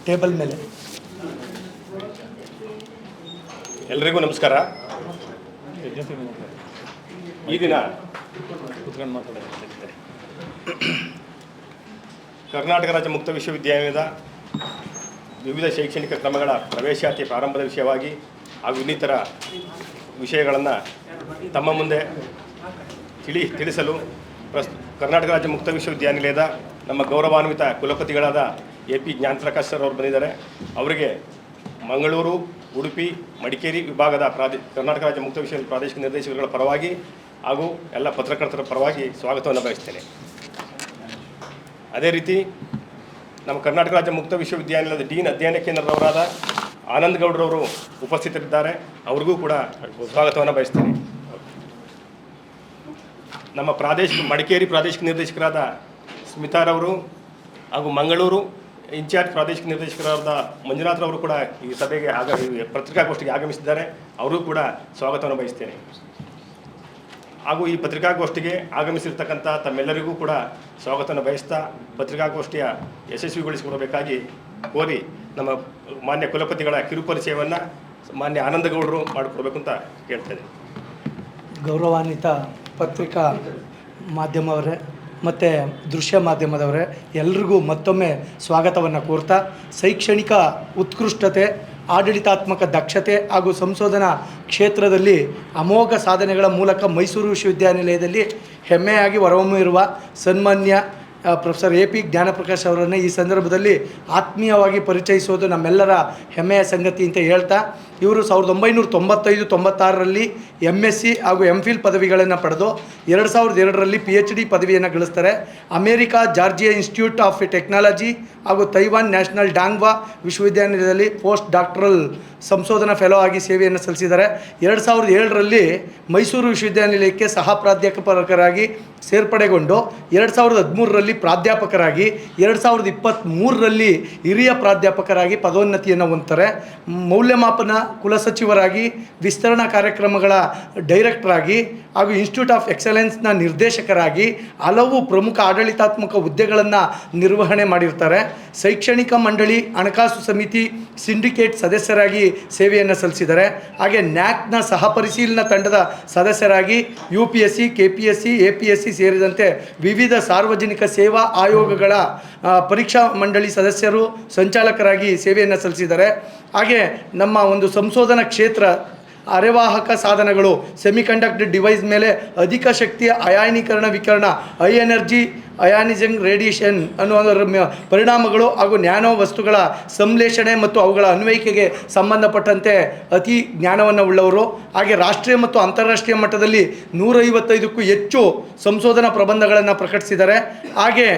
Table ಮೇಲೆ. ಎಲ್ರಿಗೂ ನಮಸ್ಕಾರ. ಈ ದಿನ ಕರ್ನಾಟಕ ರಾಜ್ಯ ಮುಕ್ತ ವಿಶ್ವವಿದ್ಯಾಲಯದ ವಿವಿಧ ಶೈಕ್ಷಣಿಕ ಕ್ರಮಗಳ ಪ್ರವೇಶಾತಿ ಪ್ರಾರಂಭದ ವಿಷಯವಾಗಿ ಹಾಗೂ ಇನ್ನಿತರ ವಿಷಯಗಳನ್ನು ತಮ್ಮ ಮುಂದೆ ತಿಳಿಸಲು ಕರ್ನಾಟಕ ರಾಜ್ಯ ಮುಕ್ತ ವಿಶ್ವವಿದ್ಯಾನಿಲಯದ ನಮ್ಮ ಗೌರವಾನ್ವಿತ ಕುಲಪತಿಗಳಾದ AP ಜ್ಞಾನಪ್ರಕಾಶ್ ಸರ್ ಅವರು ಬಂದಿದ್ದಾರೆ. ಅವರಿಗೆ ಮಂಗಳೂರು, ಉಡುಪಿ, ಮಡಿಕೇರಿ ವಿಭಾಗದ ಕರ್ನಾಟಕ ರಾಜ್ಯ ಮುಕ್ತ ವಿಶ್ವವಿದ್ಯಾಲಯ ಪ್ರಾದೇಶಿಕ ನಿರ್ದೇಶಕರುಗಳ ಪರವಾಗಿ ಹಾಗೂ ಎಲ್ಲ ಪತ್ರಕರ್ತರ ಪರವಾಗಿ ಸ್ವಾಗತವನ್ನು ಬಯಸ್ತೇನೆ. ಅದೇ ರೀತಿ ನಮ್ಮ ಕರ್ನಾಟಕ ರಾಜ್ಯ ಮುಕ್ತ ವಿಶ್ವವಿದ್ಯಾನಿಲಯದ ಡೀನ್ ಅಧ್ಯಯನ ಕೇಂದ್ರದವರಾದ ಆನಂದ್ ಗೌಡ್ರವರು ಉಪಸ್ಥಿತರಿದ್ದಾರೆ. ಅವ್ರಿಗೂ ಕೂಡ ಸ್ವಾಗತವನ್ನು ಬಯಸ್ತೇನೆ. ನಮ್ಮ ಮಡಿಕೇರಿ ಪ್ರಾದೇಶಿಕ ನಿರ್ದೇಶಕರಾದ ಸ್ಮಿತಾರವರು ಹಾಗೂ ಮಂಗಳೂರು ಇನ್ಚಾರ್ಜ್ ಪ್ರಾದೇಶಿಕ ನಿರ್ದೇಶಕರಾದ ಮಂಜುನಾಥ್ರವರು ಕೂಡ ಈ ಸಭೆಗೆ ಪತ್ರಿಕಾಗೋಷ್ಠಿಗೆ ಆಗಮಿಸಿದ್ದಾರೆ. ಅವರಿಗೂ ಕೂಡ ಸ್ವಾಗತವನ್ನು ಬಯಸ್ತೇನೆ. ಹಾಗೂ ಈ ಪತ್ರಿಕಾಗೋಷ್ಠಿಗೆ ಆಗಮಿಸಿರ್ತಕ್ಕಂಥ ತಮ್ಮೆಲ್ಲರಿಗೂ ಕೂಡ ಸ್ವಾಗತವನ್ನು ಬಯಸ್ತಾ ಪತ್ರಿಕಾಗೋಷ್ಠಿಯ ಯಶಸ್ವಿಗೊಳಿಸಿಕೊಡಬೇಕಾಗಿ ಕೋರಿ ನಮ್ಮ ಮಾನ್ಯ ಕುಲಪತಿಗಳ ಕಿರುಪರಿಚಯವನ್ನು ಮಾನ್ಯ ಆನಂದಗೌಡರು ಮಾಡಿಕೊಡ್ಬೇಕು ಅಂತ ಕೇಳ್ತೇನೆ. ಗೌರವಾನ್ವಿತ ಪತ್ರಿಕಾ ಮಾಧ್ಯಮವರೇ ಮತ್ತು ದೃಶ್ಯ ಮಾಧ್ಯಮದವರೇ ಎಲ್ರಿಗೂ ಮತ್ತೊಮ್ಮೆ ಸ್ವಾಗತವನ್ನು ಕೋರ್ತಾ, ಶೈಕ್ಷಣಿಕ ಉತ್ಕೃಷ್ಟತೆ, ಆಡಳಿತಾತ್ಮಕ ದಕ್ಷತೆ ಹಾಗೂ ಸಂಶೋಧನಾ ಕ್ಷೇತ್ರದಲ್ಲಿ ಅಮೋಘ ಸಾಧನೆಗಳ ಮೂಲಕ ಮೈಸೂರು ವಿಶ್ವವಿದ್ಯಾನಿಲಯದಲ್ಲಿ ಹೆಮ್ಮೆಯಾಗಿ ಹೊರಹೊಮ್ಮಿರುವ ಸನ್ಮಾನ್ಯ ಪ್ರೊಫೆಸರ್ AP ಜ್ಞಾನಪ್ರಕಾಶ್ ಅವರನ್ನು ಈ ಸಂದರ್ಭದಲ್ಲಿ ಆತ್ಮೀಯವಾಗಿ ಪರಿಚಯಿಸೋದು ನಮ್ಮೆಲ್ಲರ ಹೆಮ್ಮೆಯ ಸಂಗತಿ ಅಂತ ಹೇಳ್ತಾ, ಇವರು 1995-96ರಲ್ಲಿ MSc ಹಾಗೂ MPhil ಪದವಿಗಳನ್ನು ಪಡೆದು 2002ರಲ್ಲಿ PhD ಪದವಿಯನ್ನು ಗಳಿಸ್ತಾರೆ. America Georgia institute of technology ಹಾಗೂ ತೈವಾನ್ ನ್ಯಾಷನಲ್ ಡಾಂಗ್ವಾ ವಿಶ್ವವಿದ್ಯಾನಿಲಯದಲ್ಲಿ ಪೋಸ್ಟ್ ಡಾಕ್ಟರಲ್ ಸಂಶೋಧನಾ ಫೆಲೋ ಆಗಿ ಸೇವೆಯನ್ನು ಸಲ್ಲಿಸಿದ್ದಾರೆ. 2007ರಲ್ಲಿ ಮೈಸೂರು ವಿಶ್ವವಿದ್ಯಾನಿಲಯಕ್ಕೆ ಸಹ ಪ್ರಾಧ್ಯಾಪಕರಾಗಿ ಸೇರ್ಪಡೆಗೊಂಡು 2013ರಲ್ಲಿ ಪ್ರಾಧ್ಯಾಪಕರಾಗಿ 2023ರಲ್ಲಿ ಹಿರಿಯ ಪ್ರಾಧ್ಯಾಪಕರಾಗಿ ಪದೋನ್ನತಿಯನ್ನು ಹೊಂದ್ತಾರೆ. ಮೌಲ್ಯಮಾಪನ ಕುಲಸಚಿವರಾಗಿ, ವಿಸ್ತರಣಾ ಕಾರ್ಯಕ್ರಮಗಳ ಡೈರೆಕ್ಟರಾಗಿ ಹಾಗೂ ಇನ್ಸ್ಟಿಟ್ಯೂಟ್ ಆಫ್ ಎಕ್ಸಲೆನ್ಸ್ನ ನಿರ್ದೇಶಕರಾಗಿ ಹಲವು ಪ್ರಮುಖ ಆಡಳಿತಾತ್ಮಕ ಹುದ್ದೆಗಳನ್ನು ನಿರ್ವಹಣೆ ಮಾಡಿರ್ತಾರೆ. ಶೈಕ್ಷಣಿಕ ಮಂಡಳಿ, ಹಣಕಾಸು ಸಮಿತಿ, ಸಿಂಡಿಕೇಟ್ ಸದಸ್ಯರಾಗಿ ಸೇವೆಯನ್ನು ಸಲ್ಲಿಸಿದ್ದಾರೆ. ಹಾಗೆ ನ್ಯಾಕ್ನ ಸಹ ಪರಿಶೀಲನಾ ತಂಡದ ಸದಸ್ಯರಾಗಿ UPSC, KPSC, APSC ಸೇರಿದಂತೆ ವಿವಿಧ ಸಾರ್ವಜನಿಕ ಸೇವಾ ಆಯೋಗಗಳ ಪರೀಕ್ಷಾ ಮಂಡಳಿ ಸದಸ್ಯರು, ಸಂಚಾಲಕರಾಗಿ ಸೇವೆಯನ್ನು ಸಲ್ಲಿಸಿದ್ದಾರೆ. ಹಾಗೆ ನಮ್ಮ ಒಂದು ಸಂಶೋಧನಾ ಕ್ಷೇತ್ರ ಅರೆವಾಹಕ ಸಾಧನಗಳು, ಸೆಮಿಕಂಡಕ್ಟರ್ ಡಿವೈಸ್ ಮೇಲೆ ಅಧಿಕ ಶಕ್ತಿಯ ಅಯಾನೀಕರಣ ವಿಕಿರಣ, ಹೈ ಎನರ್ಜಿ ಅಯಾನಿಸಿಂಗ್ ರೇಡಿಯೇಷನ್ ಅನ್ನುವುದರ ಪರಿಣಾಮಗಳು ಹಾಗೂ ನ್ಯಾನೋ ವಸ್ತುಗಳ ಸಂಶ್ಲೇಷಣೆ ಮತ್ತು ಅವುಗಳ ಅನ್ವಯಿಕೆಗೆ ಸಂಬಂಧಪಟ್ಟಂತೆ ಅತಿ ಜ್ಞಾನವನ್ನು ಉಳ್ಳವರು. ಹಾಗೆ ರಾಷ್ಟ್ರೀಯ ಮತ್ತು ಅಂತಾರಾಷ್ಟ್ರೀಯ ಮಟ್ಟದಲ್ಲಿ 155ಕ್ಕೂ ಹೆಚ್ಚು ಸಂಶೋಧನಾ ಪ್ರಬಂಧಗಳನ್ನು ಪ್ರಕಟಿಸಿದ್ದಾರೆ. ಹಾಗೆ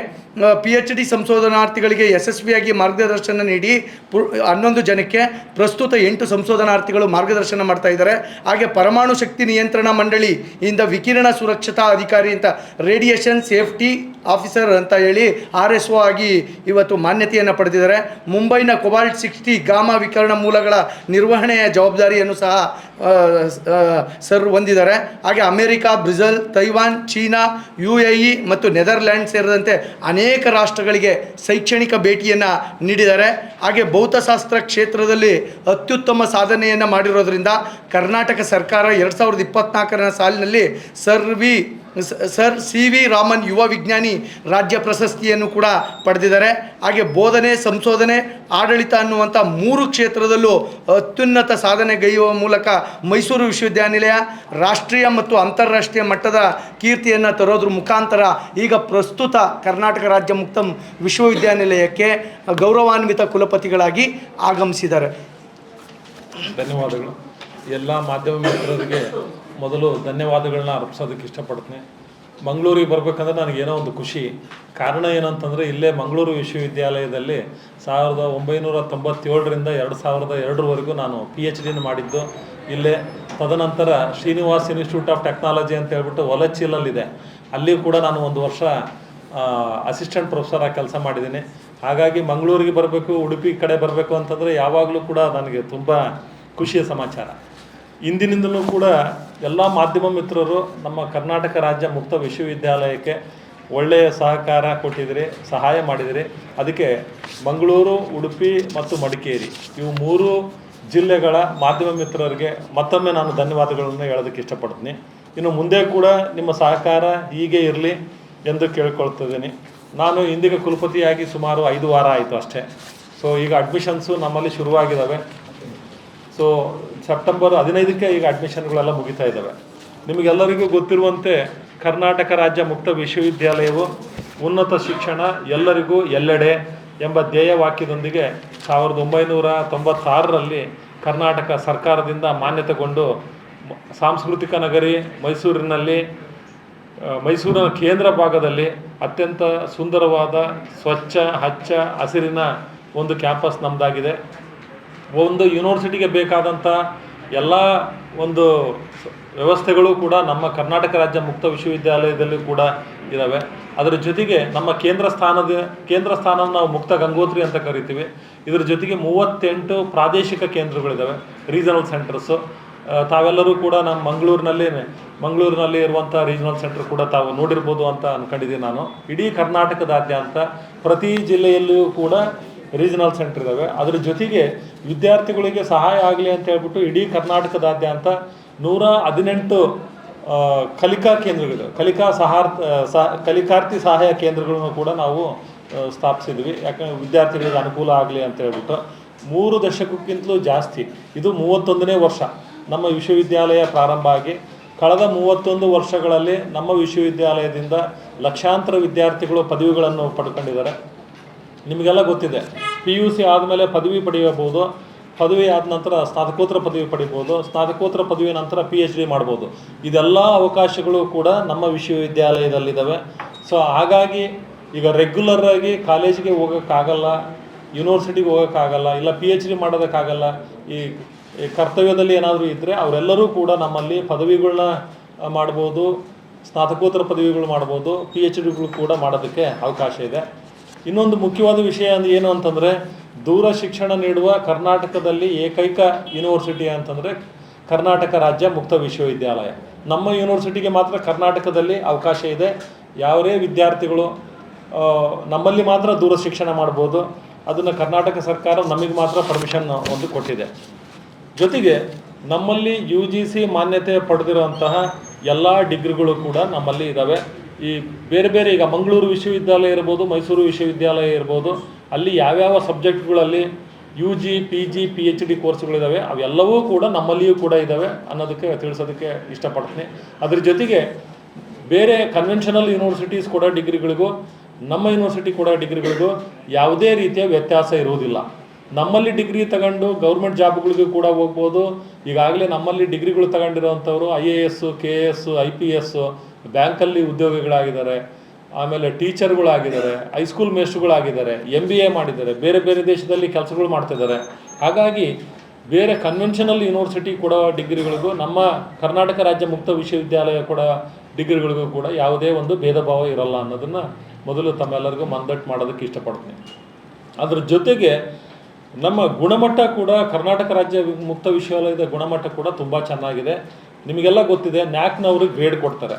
PhD ಸಂಶೋಧನಾರ್ಥಿಗಳಿಗೆ ಯಶಸ್ವಿಯಾಗಿ ಮಾರ್ಗದರ್ಶನ ನೀಡಿ 11 ಜನಕ್ಕೆ ಪ್ರಸ್ತುತ 8 ಸಂಶೋಧನಾರ್ಥಿಗಳು ಮಾರ್ಗದರ್ಶನ ಮಾಡ್ತಾ ಇದ್ದಾರೆ. ಹಾಗೆ ಪರಮಾಣು ಶಕ್ತಿ ನಿಯಂತ್ರಣ ಮಂಡಳಿಯಿಂದ ವಿಕಿರಣ ಸುರಕ್ಷತಾ ಅಧಿಕಾರಿ ಅಂತ, ರೇಡಿಯೇಷನ್ ಸೇಫ್ಟಿ ಆಫೀಸರ್ ಅಂತ ಹೇಳಿ RSO ಆಗಿ ಇವತ್ತು ಮಾನ್ಯತೆಯನ್ನು ಪಡೆದಿದ್ದಾರೆ. ಮುಂಬೈನ ಕೊಬಾಲ್ಟ್ 60 ಗಾಮಾ ವಿಕಿರಣ ಮೂಲಗಳ ನಿರ್ವಹಣೆಯ ಜವಾಬ್ದಾರಿಯನ್ನು ಸಹ ಸರ್ ಹೊಂದಿದ್ದಾರೆ. ಹಾಗೆ America, Brazil, Taiwan, China, UAE ಮತ್ತು ನೆದರ್ಲ್ಯಾಂಡ್ ಸೇರಿದಂತೆ ಅನೇಕ ರಾಷ್ಟ್ರಗಳಿಗೆ ಶೈಕ್ಷಣಿಕ ಭೇಟಿಯನ್ನು ನೀಡಿದ್ದಾರೆ. ಹಾಗೆ ಭೌತಶಾಸ್ತ್ರ ಕ್ಷೇತ್ರದಲ್ಲಿ ಅತ್ಯುತ್ತಮ ಸಾಧನೆಯನ್ನು ಮಾಡಿರೋದ್ರಿಂದ ಕರ್ನಾಟಕ ಸರ್ಕಾರ 2024ರ ಸಾಲಿನಲ್ಲಿ ಸರ್ CV ರಾಮನ್ ಯುವ ವಿಜ್ಞಾನಿ ರಾಜ್ಯ ಪ್ರಶಸ್ತಿಯನ್ನು ಕೂಡ ಪಡೆದಿದ್ದಾರೆ. ಹಾಗೆ ಬೋಧನೆ, ಸಂಶೋಧನೆ, ಆಡಳಿತ ಅನ್ನುವಂಥ 3 ಕ್ಷೇತ್ರದಲ್ಲೂ ಅತ್ಯುನ್ನತ ಸಾಧನೆಗೈಯುವ ಮೂಲಕ ಮೈಸೂರು ವಿಶ್ವವಿದ್ಯಾನಿಲಯ ರಾಷ್ಟ್ರೀಯ ಮತ್ತು ಅಂತಾರಾಷ್ಟ್ರೀಯ ಮಟ್ಟದ ಕೀರ್ತಿಯನ್ನು ತರೋದ್ರ ಮುಖಾಂತರ ಈಗ ಪ್ರಸ್ತುತ ಕರ್ನಾಟಕ ರಾಜ್ಯ ಮುಕ್ತ ವಿಶ್ವವಿದ್ಯಾನಿಲಯಕ್ಕೆ ಗೌರವಾನ್ವಿತ ಕುಲಪತಿಗಳಾಗಿ ಆಗಮಿಸಿದ್ದಾರೆ. ಧನ್ಯವಾದಗಳು. ಎಲ್ಲ ಮಾಧ್ಯಮ ಮಿತ್ರರಿಗೆ ಮೊದಲು ಧನ್ಯವಾದಗಳನ್ನ ಅರ್ಪಿಸೋದಕ್ಕೆ ಇಷ್ಟಪಡ್ತೀನಿ. ಮಂಗಳೂರಿಗೆ ಬರಬೇಕಂದ್ರೆ ನನಗೇನೋ ಒಂದು ಖುಷಿ. ಕಾರಣ ಏನಂತಂದರೆ, ಇಲ್ಲೇ ಮಂಗಳೂರು ವಿಶ್ವವಿದ್ಯಾಲಯದಲ್ಲಿ 1997ರಿಂದ 2002ವರೆಗೂ ನಾನು PhDನ ಮಾಡಿದ್ದು ಇಲ್ಲೇ. ತದನಂತರ ಶ್ರೀನಿವಾಸ್ ಇನ್ಸ್ಟಿಟ್ಯೂಟ್ ಆಫ್ ಟೆಕ್ನಾಲಜಿ ಅಂತ ಹೇಳ್ಬಿಟ್ಟು ಒಲಚ್ಚಿಲಲ್ಲಿದೆ, ಅಲ್ಲಿ ಕೂಡ ನಾನು 1 ವರ್ಷ ಅಸಿಸ್ಟೆಂಟ್ ಪ್ರೊಫೆಸರಾಗಿ ಕೆಲಸ ಮಾಡಿದ್ದೀನಿ. ಹಾಗಾಗಿ ಮಂಗಳೂರಿಗೆ ಬರಬೇಕು, ಉಡುಪಿ ಕಡೆ ಬರಬೇಕು ಅಂತಂದರೆ ಯಾವಾಗಲೂ ಕೂಡ ನನಗೆ ತುಂಬ ಖುಷಿಯ ಸಮಾಚಾರ. ಇಂದಿನಿಂದಲೂ ಕೂಡ ಎಲ್ಲ ಮಾಧ್ಯಮ ಮಿತ್ರರು ನಮ್ಮ ಕರ್ನಾಟಕ ರಾಜ್ಯ ಮುಕ್ತ ವಿಶ್ವವಿದ್ಯಾಲಯಕ್ಕೆ ಒಳ್ಳೆಯ ಸಹಕಾರ ಕೊಟ್ಟಿದ್ದೀರಿ, ಸಹಾಯ ಮಾಡಿದಿರಿ. ಅದಕ್ಕೆ ಮಂಗಳೂರು, ಉಡುಪಿ ಮತ್ತು ಮಡಿಕೇರಿ ಇವು 3 ಜಿಲ್ಲೆಗಳ ಮಾಧ್ಯಮ ಮಿತ್ರರಿಗೆ ಮತ್ತೊಮ್ಮೆ ನಾನು ಧನ್ಯವಾದಗಳನ್ನು ಹೇಳೋದಕ್ಕೆ ಇಷ್ಟಪಡ್ತೀನಿ. ಇನ್ನು ಮುಂದೆ ಕೂಡ ನಿಮ್ಮ ಸಹಕಾರ ಹೀಗೆ ಇರಲಿ ಎಂದು ಕೇಳ್ಕೊಳ್ತಿದ್ದೀನಿ. ನಾನು ಇಂದಿಗೆ ಕುಲಪತಿಯಾಗಿ ಸುಮಾರು 5 ವಾರ ಆಯಿತು ಅಷ್ಟೇ. ಸೊ ಈಗ ಅಡ್ಮಿಷನ್ಸು ನಮ್ಮಲ್ಲಿ ಶುರುವಾಗಿದ್ದಾವೆ. ಸೊ ಸೆಪ್ಟೆಂಬರ್ 15ಕ್ಕೆ ಈಗ ಅಡ್ಮಿಷನ್ಗಳೆಲ್ಲ ಮುಗಿತಾ ಇದ್ದಾವೆ. ನಿಮಗೆಲ್ಲರಿಗೂ ಗೊತ್ತಿರುವಂತೆ ಕರ್ನಾಟಕ ರಾಜ್ಯ ಮುಕ್ತ ವಿಶ್ವವಿದ್ಯಾಲಯವು ಉನ್ನತ ಶಿಕ್ಷಣ ಎಲ್ಲರಿಗೂ ಎಲ್ಲೆಡೆ ಎಂಬ ಧ್ಯೇಯವಾಕ್ಯದೊಂದಿಗೆ 1996ರಲ್ಲಿ ಕರ್ನಾಟಕ ಸರ್ಕಾರದಿಂದ ಮಾನ್ಯತೆಗೊಂಡು ಸಾಂಸ್ಕೃತಿಕ ನಗರಿ ಮೈಸೂರಿನ ಕೇಂದ್ರ ಭಾಗದಲ್ಲಿ ಅತ್ಯಂತ ಸುಂದರವಾದ ಸ್ವಚ್ಛ ಹಚ್ಚ ಹಸಿರಿನ ಒಂದು ಕ್ಯಾಂಪಸ್ ನಮ್ಮದಾಗಿದೆ. ಒಂದು ಯೂನಿವರ್ಸಿಟಿಗೆ ಬೇಕಾದಂಥ ಎಲ್ಲ ಒಂದು ವ್ಯವಸ್ಥೆಗಳು ಕೂಡ ನಮ್ಮ ಕರ್ನಾಟಕ ರಾಜ್ಯ ಮುಕ್ತ ವಿಶ್ವವಿದ್ಯಾಲಯದಲ್ಲಿ ಕೂಡ ಇದ್ದಾವೆ. ಅದರ ಜೊತೆಗೆ ನಮ್ಮ ಕೇಂದ್ರ ಸ್ಥಾನ ನಾವು ಮುಕ್ತ ಗಂಗೋತ್ರಿ ಅಂತ ಕರಿತೀವಿ. ಇದರ ಜೊತೆಗೆ 38 ಪ್ರಾದೇಶಿಕ ಕೇಂದ್ರಗಳಿದ್ದಾವೆ, ರೀಜನಲ್ ಸೆಂಟರ್ಸು. ತಾವೆಲ್ಲರೂ ಕೂಡ ನಮ್ಮ ಮಂಗಳೂರಿನಲ್ಲಿ ಇರುವಂಥ ರೀಜನಲ್ ಸೆಂಟರ್ ಕೂಡ ತಾವು ನೋಡಿರ್ಬೋದು ಅಂತ ಅಂದ್ಕೊಂಡಿದ್ದೀನಿ ನಾನು. ಇಡೀ ಕರ್ನಾಟಕದಾದ್ಯಂತ ಪ್ರತಿ ಜಿಲ್ಲೆಯಲ್ಲಿಯೂ ಕೂಡ ರೀಜನಲ್ ಸೆಂಟರ್ ಇದ್ದಾವೆ. ಅದರ ಜೊತೆಗೆ ವಿದ್ಯಾರ್ಥಿಗಳಿಗೆ ಸಹಾಯ ಆಗಲಿ ಅಂತ ಹೇಳ್ಬಿಟ್ಟು ಇಡೀ ಕರ್ನಾಟಕದಾದ್ಯಂತ 118 ಕಲಿಕಾ ಕೇಂದ್ರಗಳು, ಕಲಿಕಾರ್ಥಿ ಸಹಾಯ ಕೇಂದ್ರಗಳನ್ನು ಕೂಡ ನಾವು ಸ್ಥಾಪಿಸಿದ್ವಿ. ಯಾಕಂದರೆ ವಿದ್ಯಾರ್ಥಿಗಳಿಗೆ ಅನುಕೂಲ ಆಗಲಿ ಅಂತ ಹೇಳ್ಬಿಟ್ಟು 3 ದಶಕಕ್ಕಿಂತಲೂ ಜಾಸ್ತಿ, ಇದು 31ನೇ ವರ್ಷ ನಮ್ಮ ವಿಶ್ವವಿದ್ಯಾಲಯ ಪ್ರಾರಂಭ ಆಗಿ. ಕಳೆದ 31 ವರ್ಷಗಳಲ್ಲಿ ನಮ್ಮ ವಿಶ್ವವಿದ್ಯಾಲಯದಿಂದ ಲಕ್ಷಾಂತರ ವಿದ್ಯಾರ್ಥಿಗಳು ಪದವಿಗಳನ್ನು ಪಡ್ಕೊಂಡಿದ್ದಾರೆ. ನಿಮಗೆಲ್ಲ ಗೊತ್ತಿದೆ, PUC ಆದಮೇಲೆ ಪದವಿ ಪಡೆಯಬಹುದು, ಪದವಿ ಆದ ನಂತರ ಸ್ನಾತಕೋತ್ತರ ಪದವಿ ಪಡಿಬೋದು, ಸ್ನಾತಕೋತ್ತರ ಪದವಿ ನಂತರ PhD ಮಾಡ್ಬೋದು. ಇದೆಲ್ಲ ಅವಕಾಶಗಳು ಕೂಡ ನಮ್ಮ ವಿಶ್ವವಿದ್ಯಾಲಯದಲ್ಲಿದ್ದಾವೆ. ಸೊ ಹಾಗಾಗಿ ಈಗ ರೆಗ್ಯುಲರ್ ಆಗಿ ಕಾಲೇಜಿಗೆ ಹೋಗೋಕ್ಕಾಗಲ್ಲ, ಯೂನಿವರ್ಸಿಟಿಗೆ ಹೋಗೋಕ್ಕಾಗಲ್ಲ, ಇಲ್ಲ PhD ಮಾಡೋದಕ್ಕಾಗಲ್ಲ, ಈ ಕರ್ತವ್ಯದಲ್ಲಿ ಏನಾದರೂ ಇದ್ದರೆ ಅವರೆಲ್ಲರೂ ಕೂಡ ನಮ್ಮಲ್ಲಿ ಪದವಿಗಳನ್ನ ಮಾಡ್ಬೋದು, ಸ್ನಾತಕೋತ್ತರ ಪದವಿಗಳು ಮಾಡ್ಬೋದು, PhDಗಳು ಕೂಡ ಮಾಡೋದಕ್ಕೆ ಅವಕಾಶ ಇದೆ. ಇನ್ನೊಂದು ಮುಖ್ಯವಾದ ವಿಷಯ ಏನು ಅಂತಂದರೆ, ದೂರ ಶಿಕ್ಷಣ ನೀಡುವ ಕರ್ನಾಟಕದಲ್ಲಿ ಏಕೈಕ ಯೂನಿವರ್ಸಿಟಿ ಅಂತಂದರೆ ಕರ್ನಾಟಕ ರಾಜ್ಯ ಮುಕ್ತ ವಿಶ್ವವಿದ್ಯಾಲಯ. ನಮ್ಮ ಯೂನಿವರ್ಸಿಟಿಗೆ ಮಾತ್ರ ಕರ್ನಾಟಕದಲ್ಲಿ ಅವಕಾಶ ಇದೆ. ಯಾವುದೇ ವಿದ್ಯಾರ್ಥಿಗಳು ನಮ್ಮಲ್ಲಿ ಮಾತ್ರ ದೂರ ಶಿಕ್ಷಣ ಮಾಡ್ಬೋದು. ಅದನ್ನು ಕರ್ನಾಟಕ ಸರ್ಕಾರ ನಮಗೆ ಮಾತ್ರ ಪರ್ಮಿಷನ್ ಒಂದು ಕೊಟ್ಟಿದೆ. ಜೊತೆಗೆ ನಮ್ಮಲ್ಲಿ UGC ಮಾನ್ಯತೆ ಪಡೆದಿರುವಂತಹ ಎಲ್ಲ ಡಿಗ್ರಿಗಳು ಕೂಡ ನಮ್ಮಲ್ಲಿ ಇದ್ದಾವೆ. ಈ ಬೇರೆ ಬೇರೆ ಈಗ ಮಂಗಳೂರು ವಿಶ್ವವಿದ್ಯಾಲಯ ಇರ್ಬೋದು, ಮೈಸೂರು ವಿಶ್ವವಿದ್ಯಾಲಯ ಇರ್ಬೋದು, ಅಲ್ಲಿ ಯಾವ್ಯಾವ ಸಬ್ಜೆಕ್ಟ್ಗಳಲ್ಲಿ UG, PG, PhD ಕೋರ್ಸ್ಗಳಿದ್ದಾವೆ ಅವೆಲ್ಲವೂ ಕೂಡ ನಮ್ಮಲ್ಲಿಯೂ ಕೂಡ ಇದ್ದಾವೆ ಅನ್ನೋದಕ್ಕೆ ತಿಳಿಸೋದಕ್ಕೆ ಇಷ್ಟಪಡ್ತೀನಿ. ಅದ್ರ ಜೊತೆಗೆ ಬೇರೆ ಕನ್ವೆನ್ಷನಲ್ ಯೂನಿವರ್ಸಿಟೀಸ್ ಕೂಡ ಡಿಗ್ರಿಗಳಿಗೂ ನಮ್ಮ ಯೂನಿವರ್ಸಿಟಿ ಕೂಡ ಡಿಗ್ರಿಗಳಿಗೂ ಯಾವುದೇ ರೀತಿಯ ವ್ಯತ್ಯಾಸ ಇರುವುದಿಲ್ಲ. ನಮ್ಮಲ್ಲಿ ಡಿಗ್ರಿ ತಗೊಂಡು ಗೌರ್ಮೆಂಟ್ ಜಾಬ್ಗಳಿಗೂ ಕೂಡ ಹೋಗ್ಬೋದು. ಈಗಾಗಲೇ ನಮ್ಮಲ್ಲಿ ಡಿಗ್ರಿಗಳು ತಗೊಂಡಿರೋವಂಥವ್ರು IAS, KS, IPS, ಬ್ಯಾಂಕಲ್ಲಿ ಉದ್ಯೋಗಿಗಳಾಗಿದ್ದಾರೆ, ಆಮೇಲೆ ಟೀಚರ್ಗಳಾಗಿದ್ದಾರೆ, ಹೈಸ್ಕೂಲ್ ಮೇಸ್ಟ್ರುಗಳಾಗಿದ್ದಾರೆ, MBA ಮಾಡಿದ್ದಾರೆ, ಬೇರೆ ಬೇರೆ ದೇಶದಲ್ಲಿ ಕೆಲಸಗಳು ಮಾಡ್ತಿದ್ದಾರೆ. ಹಾಗಾಗಿ ಬೇರೆ ಕನ್ವೆನ್ಷನಲ್ ಯೂನಿವರ್ಸಿಟಿ ಕೊಡೋ ಡಿಗ್ರಿಗಳಿಗೂ ನಮ್ಮ ಕರ್ನಾಟಕ ರಾಜ್ಯ ಮುಕ್ತ ವಿಶ್ವವಿದ್ಯಾಲಯ ಕೂಡ ಡಿಗ್ರಿಗಳಿಗೂ ಕೂಡ ಯಾವುದೇ ಒಂದು ಭೇದ ಭಾವ ಇರಲ್ಲ ಅನ್ನೋದನ್ನು ಮೊದಲು ತಮ್ಮೆಲ್ಲರಿಗೂ ಮನದಟ್ಟು ಮಾಡೋದಕ್ಕೆ ಇಷ್ಟಪಡ್ತೀನಿ. ಅದರ ಜೊತೆಗೆ ನಮ್ಮ ಗುಣಮಟ್ಟ ಕೂಡ ಕರ್ನಾಟಕ ರಾಜ್ಯ ಮುಕ್ತ ವಿಶ್ವವಿದ್ಯಾಲಯದ ಗುಣಮಟ್ಟ ಕೂಡ ತುಂಬ ಚೆನ್ನಾಗಿದೆ. ನಿಮಗೆಲ್ಲ ಗೊತ್ತಿದೆ, NAAC ಗ್ರೇಡ್ ಕೊಡ್ತಾರೆ,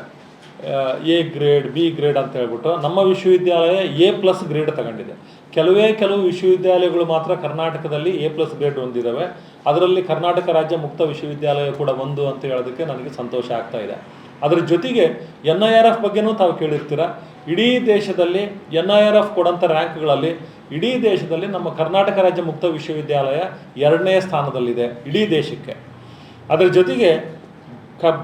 A ಗ್ರೇಡ್, B ಗ್ರೇಡ್ ಅಂತ ಹೇಳ್ಬಿಟ್ಟು. ನಮ್ಮ ವಿಶ್ವವಿದ್ಯಾಲಯ A+ ಗ್ರೇಡ್ ತಗೊಂಡಿದೆ. ಕೆಲವು ವಿಶ್ವವಿದ್ಯಾಲಯಗಳು ಮಾತ್ರ ಕರ್ನಾಟಕದಲ್ಲಿ A+ ಗ್ರೇಡ್ ಹೊಂದಿದ್ದಾವೆ. ಅದರಲ್ಲಿ ಕರ್ನಾಟಕ ರಾಜ್ಯ ಮುಕ್ತ ವಿಶ್ವವಿದ್ಯಾಲಯ ಕೂಡ ಒಂದು ಅಂತ ಹೇಳೋದಕ್ಕೆ ನನಗೆ ಸಂತೋಷ ಆಗ್ತಾ ಇದೆ. ಅದರ ಜೊತೆಗೆ NIRF ಬಗ್ಗೆನೂ ತಾವು ಕೇಳಿರ್ತೀರ. ಇಡೀ ದೇಶದಲ್ಲಿ NIRF ಕೊಡೋಂಥ ರ್ಯಾಂಕ್ಗಳಲ್ಲಿ ಇಡೀ ದೇಶದಲ್ಲಿ ನಮ್ಮ ಕರ್ನಾಟಕ ರಾಜ್ಯ ಮುಕ್ತ ವಿಶ್ವವಿದ್ಯಾಲಯ 2ನೇ ಸ್ಥಾನದಲ್ಲಿದೆ ಇಡೀ ದೇಶಕ್ಕೆ. ಅದರ ಜೊತೆಗೆ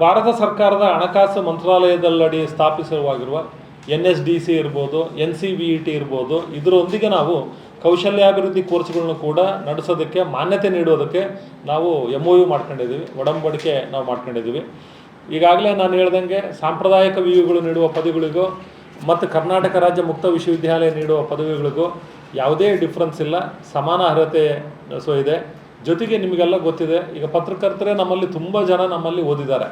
ಭಾರತ ಸರ್ಕಾರದ ಹಣಕಾಸು ಮಂತ್ರಾಲಯದಲ್ಲಡಿ ಸ್ಥಾಪಿಸುವಾಗಿರುವ NSDC ಇರ್ಬೋದು, NCVET ಇರ್ಬೋದು, ಇದರೊಂದಿಗೆ ನಾವು ಕೌಶಲ್ಯಾಭಿವೃದ್ಧಿ ಕೋರ್ಸ್ಗಳನ್ನು ಕೂಡ ನಡೆಸೋದಕ್ಕೆ ಮಾನ್ಯತೆ ನೀಡೋದಕ್ಕೆ ನಾವು MOU ಮಾಡ್ಕೊಂಡಿದ್ದೀವಿ, ಒಡಂಬಡಿಕೆ ನಾವು ಮಾಡ್ಕೊಂಡಿದ್ದೀವಿ. ಈಗಾಗಲೇ ನಾನು ಹೇಳ್ದಂಗೆ ಸಾಂಪ್ರದಾಯಿಕ ವಿವಿಗಳು ನೀಡುವ ಪದವಿಗಳಿಗೂ ಮತ್ತು ಕರ್ನಾಟಕ ರಾಜ್ಯ ಮುಕ್ತ ವಿಶ್ವವಿದ್ಯಾಲಯ ನೀಡುವ ಪದವಿಗಳಿಗೂ ಯಾವುದೇ ಡಿಫ್ರೆನ್ಸ್ ಇಲ್ಲ, ಸಮಾನ ಅರ್ಹತೆ ಇದೆ. ಜೊತೆಗೆ ನಿಮಗೆಲ್ಲ ಗೊತ್ತಿದೆ, ಈಗ ಪತ್ರಕರ್ತರೇ ನಮ್ಮಲ್ಲಿ ತುಂಬ ಜನ ನಮ್ಮಲ್ಲಿ ಓದಿದ್ದಾರೆ.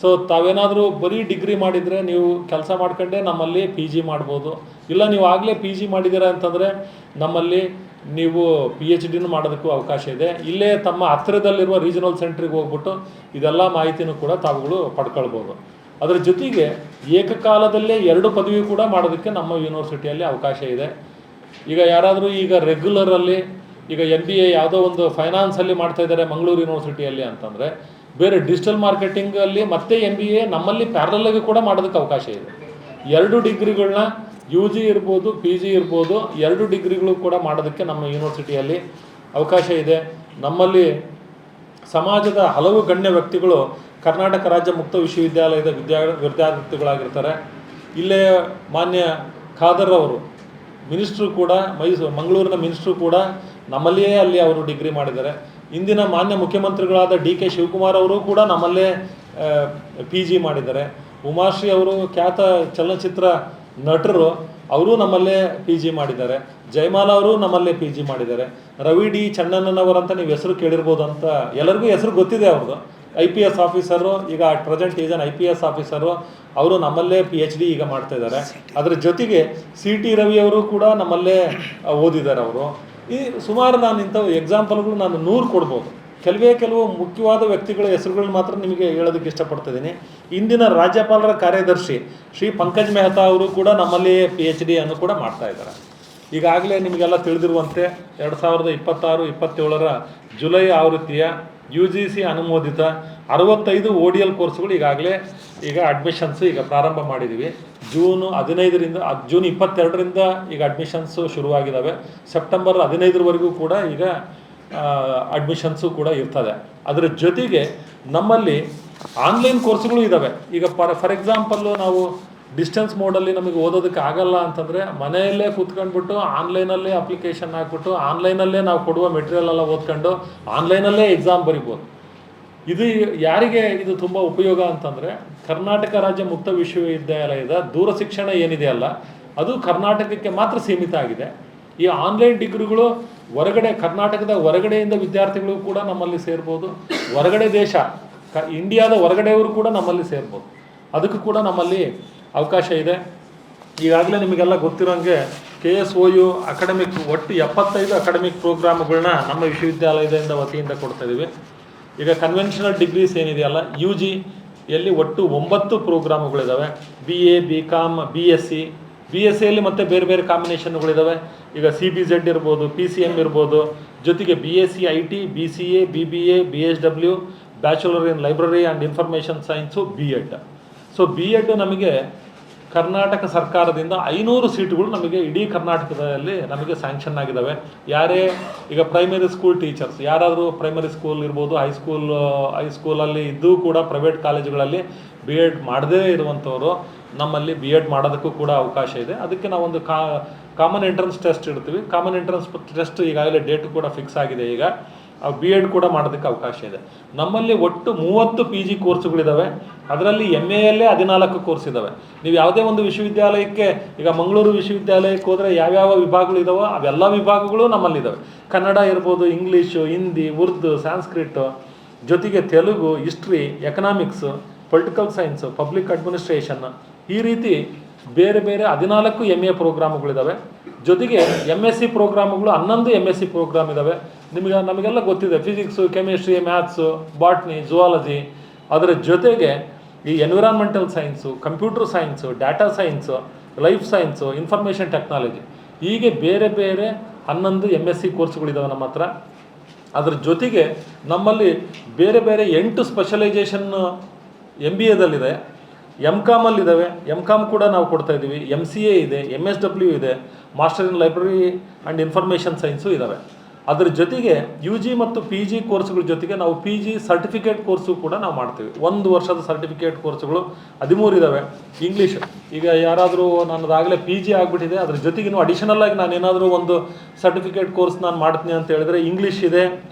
ಸೊ ತಾವೇನಾದರೂ ಬರೀ ಡಿಗ್ರಿ ಮಾಡಿದರೆ ನೀವು ಕೆಲಸ ಮಾಡ್ಕೊಂಡೇ ನಮ್ಮಲ್ಲಿ PG ಮಾಡ್ಬೋದು. ಇಲ್ಲ ನೀವು ಆಗಲೇ PG ಮಾಡಿದ್ದೀರಾ ಅಂತಂದರೆ ನಮ್ಮಲ್ಲಿ ನೀವು PhDನೂ ಮಾಡೋದಕ್ಕೂ ಅವಕಾಶ ಇದೆ. ಇಲ್ಲೇ ತಮ್ಮ ಹತ್ತಿರದಲ್ಲಿರುವ ರೀಜನಲ್ ಸೆಂಟ್ರಿಗೆ ಹೋಗ್ಬಿಟ್ಟು ಇದೆಲ್ಲ ಮಾಹಿತಿನೂ ಕೂಡ ತಾವುಗಳು ಪಡ್ಕೊಳ್ಬೋದು. ಅದರ ಜೊತೆಗೆ ಏಕಕಾಲದಲ್ಲೇ 2 ಪದವಿ ಕೂಡ ಮಾಡೋದಕ್ಕೆ ನಮ್ಮ ಯೂನಿವರ್ಸಿಟಿಯಲ್ಲಿ ಅವಕಾಶ ಇದೆ. ಈಗ ಯಾರಾದರೂ ಈಗ ರೆಗ್ಯುಲರಲ್ಲಿ ಈಗ MBA ಯಾವುದೋ ಒಂದು ಫೈನಾನ್ಸಲ್ಲಿ ಮಾಡ್ತಾ ಇದ್ದಾರೆ ಮಂಗಳೂರು ಯೂನಿವರ್ಸಿಟಿಯಲ್ಲಿ ಅಂತಂದರೆ, ಬೇರೆ ಡಿಜಿಟಲ್ ಮಾರ್ಕೆಟಿಂಗಲ್ಲಿ ಮತ್ತೆ MBA ನಮ್ಮಲ್ಲಿ ಪ್ಯಾರಲಾಗಿ ಕೂಡ ಮಾಡೋದಕ್ಕೆ ಅವಕಾಶ ಇದೆ. 2 ಡಿಗ್ರಿಗಳನ್ನ UG ಇರ್ಬೋದು, PG ಇರ್ಬೋದು, 2 ಡಿಗ್ರಿಗಳು ಕೂಡ ಮಾಡೋದಕ್ಕೆ ನಮ್ಮ ಯೂನಿವರ್ಸಿಟಿಯಲ್ಲಿ ಅವಕಾಶ ಇದೆ. ನಮ್ಮಲ್ಲಿ ಸಮಾಜದ ಹಲವು ಗಣ್ಯ ವ್ಯಕ್ತಿಗಳು ಕರ್ನಾಟಕ ರಾಜ್ಯ ಮುಕ್ತ ವಿಶ್ವವಿದ್ಯಾಲಯದ ವಿದ್ಯಾರ್ಥಿಗಳಾಗಿರ್ತಾರೆ. ಇಲ್ಲೇ ಮಾನ್ಯ ಖಾದರ್ ಅವರು ಮಿನಿಸ್ಟ್ರು ಕೂಡ ಮಂಗಳೂರಿನ ಮಿನಿಸ್ಟ್ರು ಕೂಡ ನಮ್ಮಲ್ಲಿಯೇ ಅಲ್ಲಿ ಅವರು ಡಿಗ್ರಿ ಮಾಡಿದ್ದಾರೆ. ಇಂದಿನ ಮಾನ್ಯ ಮುಖ್ಯಮಂತ್ರಿಗಳಾದ DK ಶಿವಕುಮಾರ್ ಅವರು ಕೂಡ ನಮ್ಮಲ್ಲೇ PG ಮಾಡಿದ್ದಾರೆ. ಉಮಾಶ್ರೀ ಅವರು ಖ್ಯಾತ ಚಲನಚಿತ್ರ ನಟರು, ಅವರು ನಮ್ಮಲ್ಲೇ PG ಮಾಡಿದ್ದಾರೆ. ಜಯಮಾಲ ಅವರು ನಮ್ಮಲ್ಲೇ PG ಮಾಡಿದ್ದಾರೆ. ರವಿ ಡಿ ಚನ್ನಣ್ಣನವರಂತ ನೀವು ಹೆಸರು ಕೇಳಿರ್ಬೋದು ಅಂತ ಎಲ್ಲರಿಗೂ ಹೆಸರು ಗೊತ್ತಿದೆ. ಅವ್ರದ್ದು IPS ಆಫೀಸರು, ಈಗ at present is an IPS officer, ಅವರು ನಮ್ಮಲ್ಲೇ PhD ಈಗ ಮಾಡ್ತಾ ಇದ್ದಾರೆ. ಅದರ ಜೊತೆಗೆ CT ರವಿ ಅವರು ಕೂಡ ನಮ್ಮಲ್ಲೇ ಓದಿದ್ದಾರೆ. ಅವರು ಈ ಸುಮಾರು ನಾನು ಇಂಥ ಎಕ್ಸಾಂಪಲ್ಗಳು ನಾನು 100 ಕೊಡ್ಬೋದು. ಕೆಲವು ಮುಖ್ಯವಾದ ವ್ಯಕ್ತಿಗಳ ಹೆಸರುಗಳನ್ನ ಮಾತ್ರ ನಿಮಗೆ ಹೇಳೋದಕ್ಕೆ ಇಷ್ಟಪಡ್ತಿದ್ದೀನಿ. ಇಂದಿನ ರಾಜ್ಯಪಾಲರ ಕಾರ್ಯದರ್ಶಿ ಶ್ರೀ ಪಂಕಜ್ ಮೆಹ್ತಾ ಅವರು ಕೂಡ ನಮ್ಮಲ್ಲಿ PhD ಅನ್ನು ಕೂಡ ಮಾಡ್ತಾ ಇದ್ದಾರೆ. ಈಗಾಗಲೇ ನಿಮಗೆಲ್ಲ ತಿಳಿದಿರುವಂತೆ 2026-27 ಜುಲೈ ಆವೃತ್ತಿಯ UGC ಅನುಮೋದಿತ 65 ODL ಕೋರ್ಸ್ಗಳು ಈಗ ಅಡ್ಮಿಷನ್ಸ್ ಈಗ ಪ್ರಾರಂಭ ಮಾಡಿದ್ದೀವಿ. ಜೂನ್ 22ರಿಂದ ಈಗ ಅಡ್ಮಿಷನ್ಸು ಶುರುವಾಗಿದ್ದಾವೆ. ಸೆಪ್ಟೆಂಬರ್ 15 ಕೂಡ ಈಗ ಅಡ್ಮಿಷನ್ಸು ಕೂಡ ಇರ್ತದೆ. ಅದರ ಜೊತೆಗೆ ನಮ್ಮಲ್ಲಿ ಆನ್ಲೈನ್ ಕೋರ್ಸ್ಗಳು ಇದ್ದಾವೆ. ಈಗ ಫಾರ್ ಎಕ್ಸಾಂಪಲ್ಲು ನಾವು ಡಿಸ್ಟೆನ್ಸ್ ಮೋಡಲ್ಲಿ ನಮಗೆ ಓದೋದಕ್ಕೆ ಆಗಲ್ಲ ಅಂತಂದರೆ ಮನೆಯಲ್ಲೇ ಕೂತ್ಕೊಂಡ್ಬಿಟ್ಟು ಆನ್ಲೈನಲ್ಲೇ ಅಪ್ಲಿಕೇಶನ್ ಹಾಕ್ಬಿಟ್ಟು ಆನ್ಲೈನಲ್ಲೇ ನಾವು ಕೊಡುವ ಮೆಟೀರಿಯಲ್ ಎಲ್ಲ ಓದ್ಕೊಂಡು ಆನ್ಲೈನಲ್ಲೇ ಎಕ್ಸಾಮ್ ಬರಿಬೋದು. ಇದು ಯಾರಿಗೆ ಇದು ತುಂಬ ಉಪಯೋಗ ಅಂತಂದರೆ, ಕರ್ನಾಟಕ ರಾಜ್ಯ ಮುಕ್ತ ವಿಶ್ವವಿದ್ಯಾಲಯದ ದೂರ ಶಿಕ್ಷಣ ಏನಿದೆಯಲ್ಲ ಅದು ಕರ್ನಾಟಕಕ್ಕೆ ಮಾತ್ರ ಸೀಮಿತ ಆಗಿದೆ. ಈ ಆನ್ಲೈನ್ ಡಿಗ್ರಿಗಳು ಹೊರಗಡೆ, ಕರ್ನಾಟಕದ ಹೊರಗಡೆಯಿಂದ ವಿದ್ಯಾರ್ಥಿಗಳು ಕೂಡ ನಮ್ಮಲ್ಲಿ ಸೇರ್ಬೋದು. ಹೊರಗಡೆ ದೇಶ, ಇಂಡಿಯಾದ ಹೊರಗಡೆಯವರು ಕೂಡ ನಮ್ಮಲ್ಲಿ ಸೇರ್ಬೋದು. ಅದಕ್ಕೂ ಕೂಡ ನಮ್ಮಲ್ಲಿ ಅವಕಾಶ ಇದೆ. ಈಗಾಗಲೇ ನಿಮಗೆಲ್ಲ ಗೊತ್ತಿರೋಂಗೆ KSOU ಅಕಾಡೆಮಿಕ್ ಒಟ್ಟು 75 ಅಕಾಡೆಮಿಕ್ ಪ್ರೋಗ್ರಾಮ್ಗಳನ್ನ ನಮ್ಮ ವಿಶ್ವವಿದ್ಯಾಲಯದಿಂದ ವತಿಯಿಂದ ಕೊಡ್ತಾಯಿದ್ದೀವಿ. ಈಗ ಕನ್ವೆನ್ಷನಲ್ ಡಿಗ್ರೀಸ್ ಏನಿದೆಯಲ್ಲ UG ಯಲ್ಲಿ ಒಟ್ಟು 9 ಪ್ರೋಗ್ರಾಮ್ಗಳಿದ್ದಾವೆ. BA, BCom, BSc ಮತ್ತು ಬೇರೆ ಬೇರೆ ಕಾಂಬಿನೇಷನ್ಗಳಿದ್ದಾವೆ. ಈಗ CBZ ಇರ್ಬೋದು, PCM ಇರ್ಬೋದು, ಜೊತೆಗೆ BSc IT, BCA, BBA, BSW, bachelor in library and information science, B.Ed. So B.Ed ನಮಗೆ ಕರ್ನಾಟಕ ಸರ್ಕಾರದಿಂದ 500 ಸೀಟುಗಳು ನಮಗೆ ಇಡೀ ಕರ್ನಾಟಕದಲ್ಲಿ ನಮಗೆ ಸ್ಯಾಂಕ್ಷನ್ ಆಗಿದ್ದಾವೆ. ಯಾರೇ ಈಗ ಪ್ರೈಮರಿ ಸ್ಕೂಲ್ ಟೀಚರ್ಸ್, ಯಾರಾದರೂ ಪ್ರೈಮರಿ ಸ್ಕೂಲ್ ಇರ್ಬೋದು, ಹೈಸ್ಕೂಲಲ್ಲಿ ಇದ್ದೂ ಕೂಡ ಪ್ರೈವೇಟ್ ಕಾಲೇಜುಗಳಲ್ಲಿ B.Ed ಮಾಡದೇ ಇರುವಂಥವರು ನಮ್ಮಲ್ಲಿ B.Ed ಮಾಡೋದಕ್ಕೂ ಕೂಡ ಅವಕಾಶ ಇದೆ. ಅದಕ್ಕೆ ನಾವೊಂದು ಕಾಮನ್ ಎಂಟ್ರೆನ್ಸ್ ಟೆಸ್ಟ್ ಇಡ್ತೀವಿ. ಕಾಮನ್ ಎಂಟ್ರೆನ್ಸ್ ಟೆಸ್ಟ್ ಈಗಾಗಲೇ ಡೇಟ್ ಕೂಡ ಫಿಕ್ಸ್ ಆಗಿದೆ. ಈಗ B.Ed ಕೂಡ ಮಾಡೋದಕ್ಕೆ ಅವಕಾಶ ಇದೆ. ನಮ್ಮಲ್ಲಿ ಒಟ್ಟು 30 PG ಕೋರ್ಸುಗಳಿದ್ದಾವೆ. ಅದರಲ್ಲಿ MAಯಲ್ಲೇ 14 ಕೋರ್ಸ್ ಇದ್ದಾವೆ. ನೀವು ಯಾವುದೇ ಒಂದು ವಿಶ್ವವಿದ್ಯಾಲಯಕ್ಕೆ, ಈಗ ಮಂಗಳೂರು ವಿಶ್ವವಿದ್ಯಾಲಯಕ್ಕೆ ಹೋದರೆ ಯಾವ್ಯಾವ ವಿಭಾಗಗಳು ಇದ್ದಾವೋ ಅವೆಲ್ಲ ವಿಭಾಗಗಳು ನಮ್ಮಲ್ಲಿದ್ದಾವೆ. ಕನ್ನಡ ಇರ್ಬೋದು, ಇಂಗ್ಲೀಷು, ಹಿಂದಿ, ಉರ್ದು, ಸಾಂಸ್ಕ್ರಿಟ್, ಜೊತೆಗೆ Telugu, history, economics, political science, public administration, ಈ ರೀತಿ ಬೇರೆ ಬೇರೆ 14 MA ಪ್ರೋಗ್ರಾಮ್ಗಳಿದ್ದಾವೆ. ಜೊತೆಗೆ MSc ಪ್ರೋಗ್ರಾಮ್ಗಳು 11 MSc ಪ್ರೋಗ್ರಾಮ್ ಇದ್ದಾವೆ. ನಮಗೆಲ್ಲ ಗೊತ್ತಿದೆ, physics, chemistry, maths, botany, zoology. ಅದರ ಜೊತೆಗೆ ಈ environmental science, computer science, data science, life science, information technology, ಹೀಗೆ ಬೇರೆ ಬೇರೆ 11 MSc ಕೋರ್ಸ್ಗಳಿದ್ದಾವೆ ನಮ್ಮ ಹತ್ರ. ಅದರ ಜೊತೆಗೆ ನಮ್ಮಲ್ಲಿ ಬೇರೆ ಬೇರೆ 8 ಸ್ಪೆಷಲೈಸೇಷನ್ MBAದಲ್ಲಿದೆ. MCOMಲ್ಲಿದ್ದಾವೆ. MCOM ಕೂಡ ನಾವು ಕೊಡ್ತಾಯಿದ್ದೀವಿ. MCA ಇದೆ, MSW ಇದೆ, master in library and information science ಇದ್ದಾವೆ. ಅದರ ಜೊತೆಗೆ UG ಮತ್ತು PG ಕೋರ್ಸ್ಗಳ ಜೊತೆಗೆ ನಾವು PG ಸರ್ಟಿಫಿಕೇಟ್ ಕೋರ್ಸು ಕೂಡ ನಾವು ಮಾಡ್ತೀವಿ. 1 ವರ್ಷದ ಸರ್ಟಿಫಿಕೇಟ್ ಕೋರ್ಸುಗಳು 13 ಇದ್ದಾವೆ. ಇಂಗ್ಲೀಷ್, ಈಗ ಯಾರಾದರೂ ನನ್ನದಾಗಲೇ PG ಆಗಿಬಿಟ್ಟಿದೆ, ಅದ್ರ ಜೊತೆಗೆ ಅಡಿಷನಲ್ ಆಗಿ ನಾನೇನಾದರೂ ಒಂದು ಸರ್ಟಿಫಿಕೇಟ್ ಕೋರ್ಸ್ ನಾನು ಮಾಡ್ತೀನಿ ಅಂತ ಹೇಳಿದ್ರೆ ಇಂಗ್ಲೀಷ್ ಇದೆ,